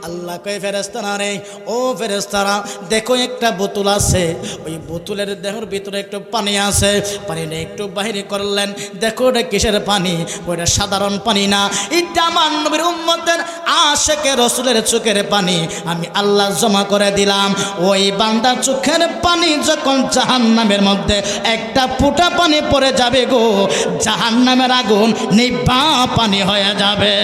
আল্লাহ কয় ফেরেশতারা রে, ও ফেরেশতারা দেখো একটা বোতল আছে, ওই বোতলের দেহের ভিতরে একটু পানি আছে, পানিটা একটু বাহিরে করলেন, দেখো ওটা কিসের পানি? ওইটা সাধারণ পানি না, এটা আমার নবীর উম্মতের আশিকি রসুলের চোখের পানি আমি আল্লাহ জমা করে দিলাম। ওই বান্দা চোখের পানি যখন জাহান্নামের মধ্যে একটা ফোঁটা পানি পড়ে যাবে গো, জাহান্নামের আগুন নিভা পানি হয়ে যাবে।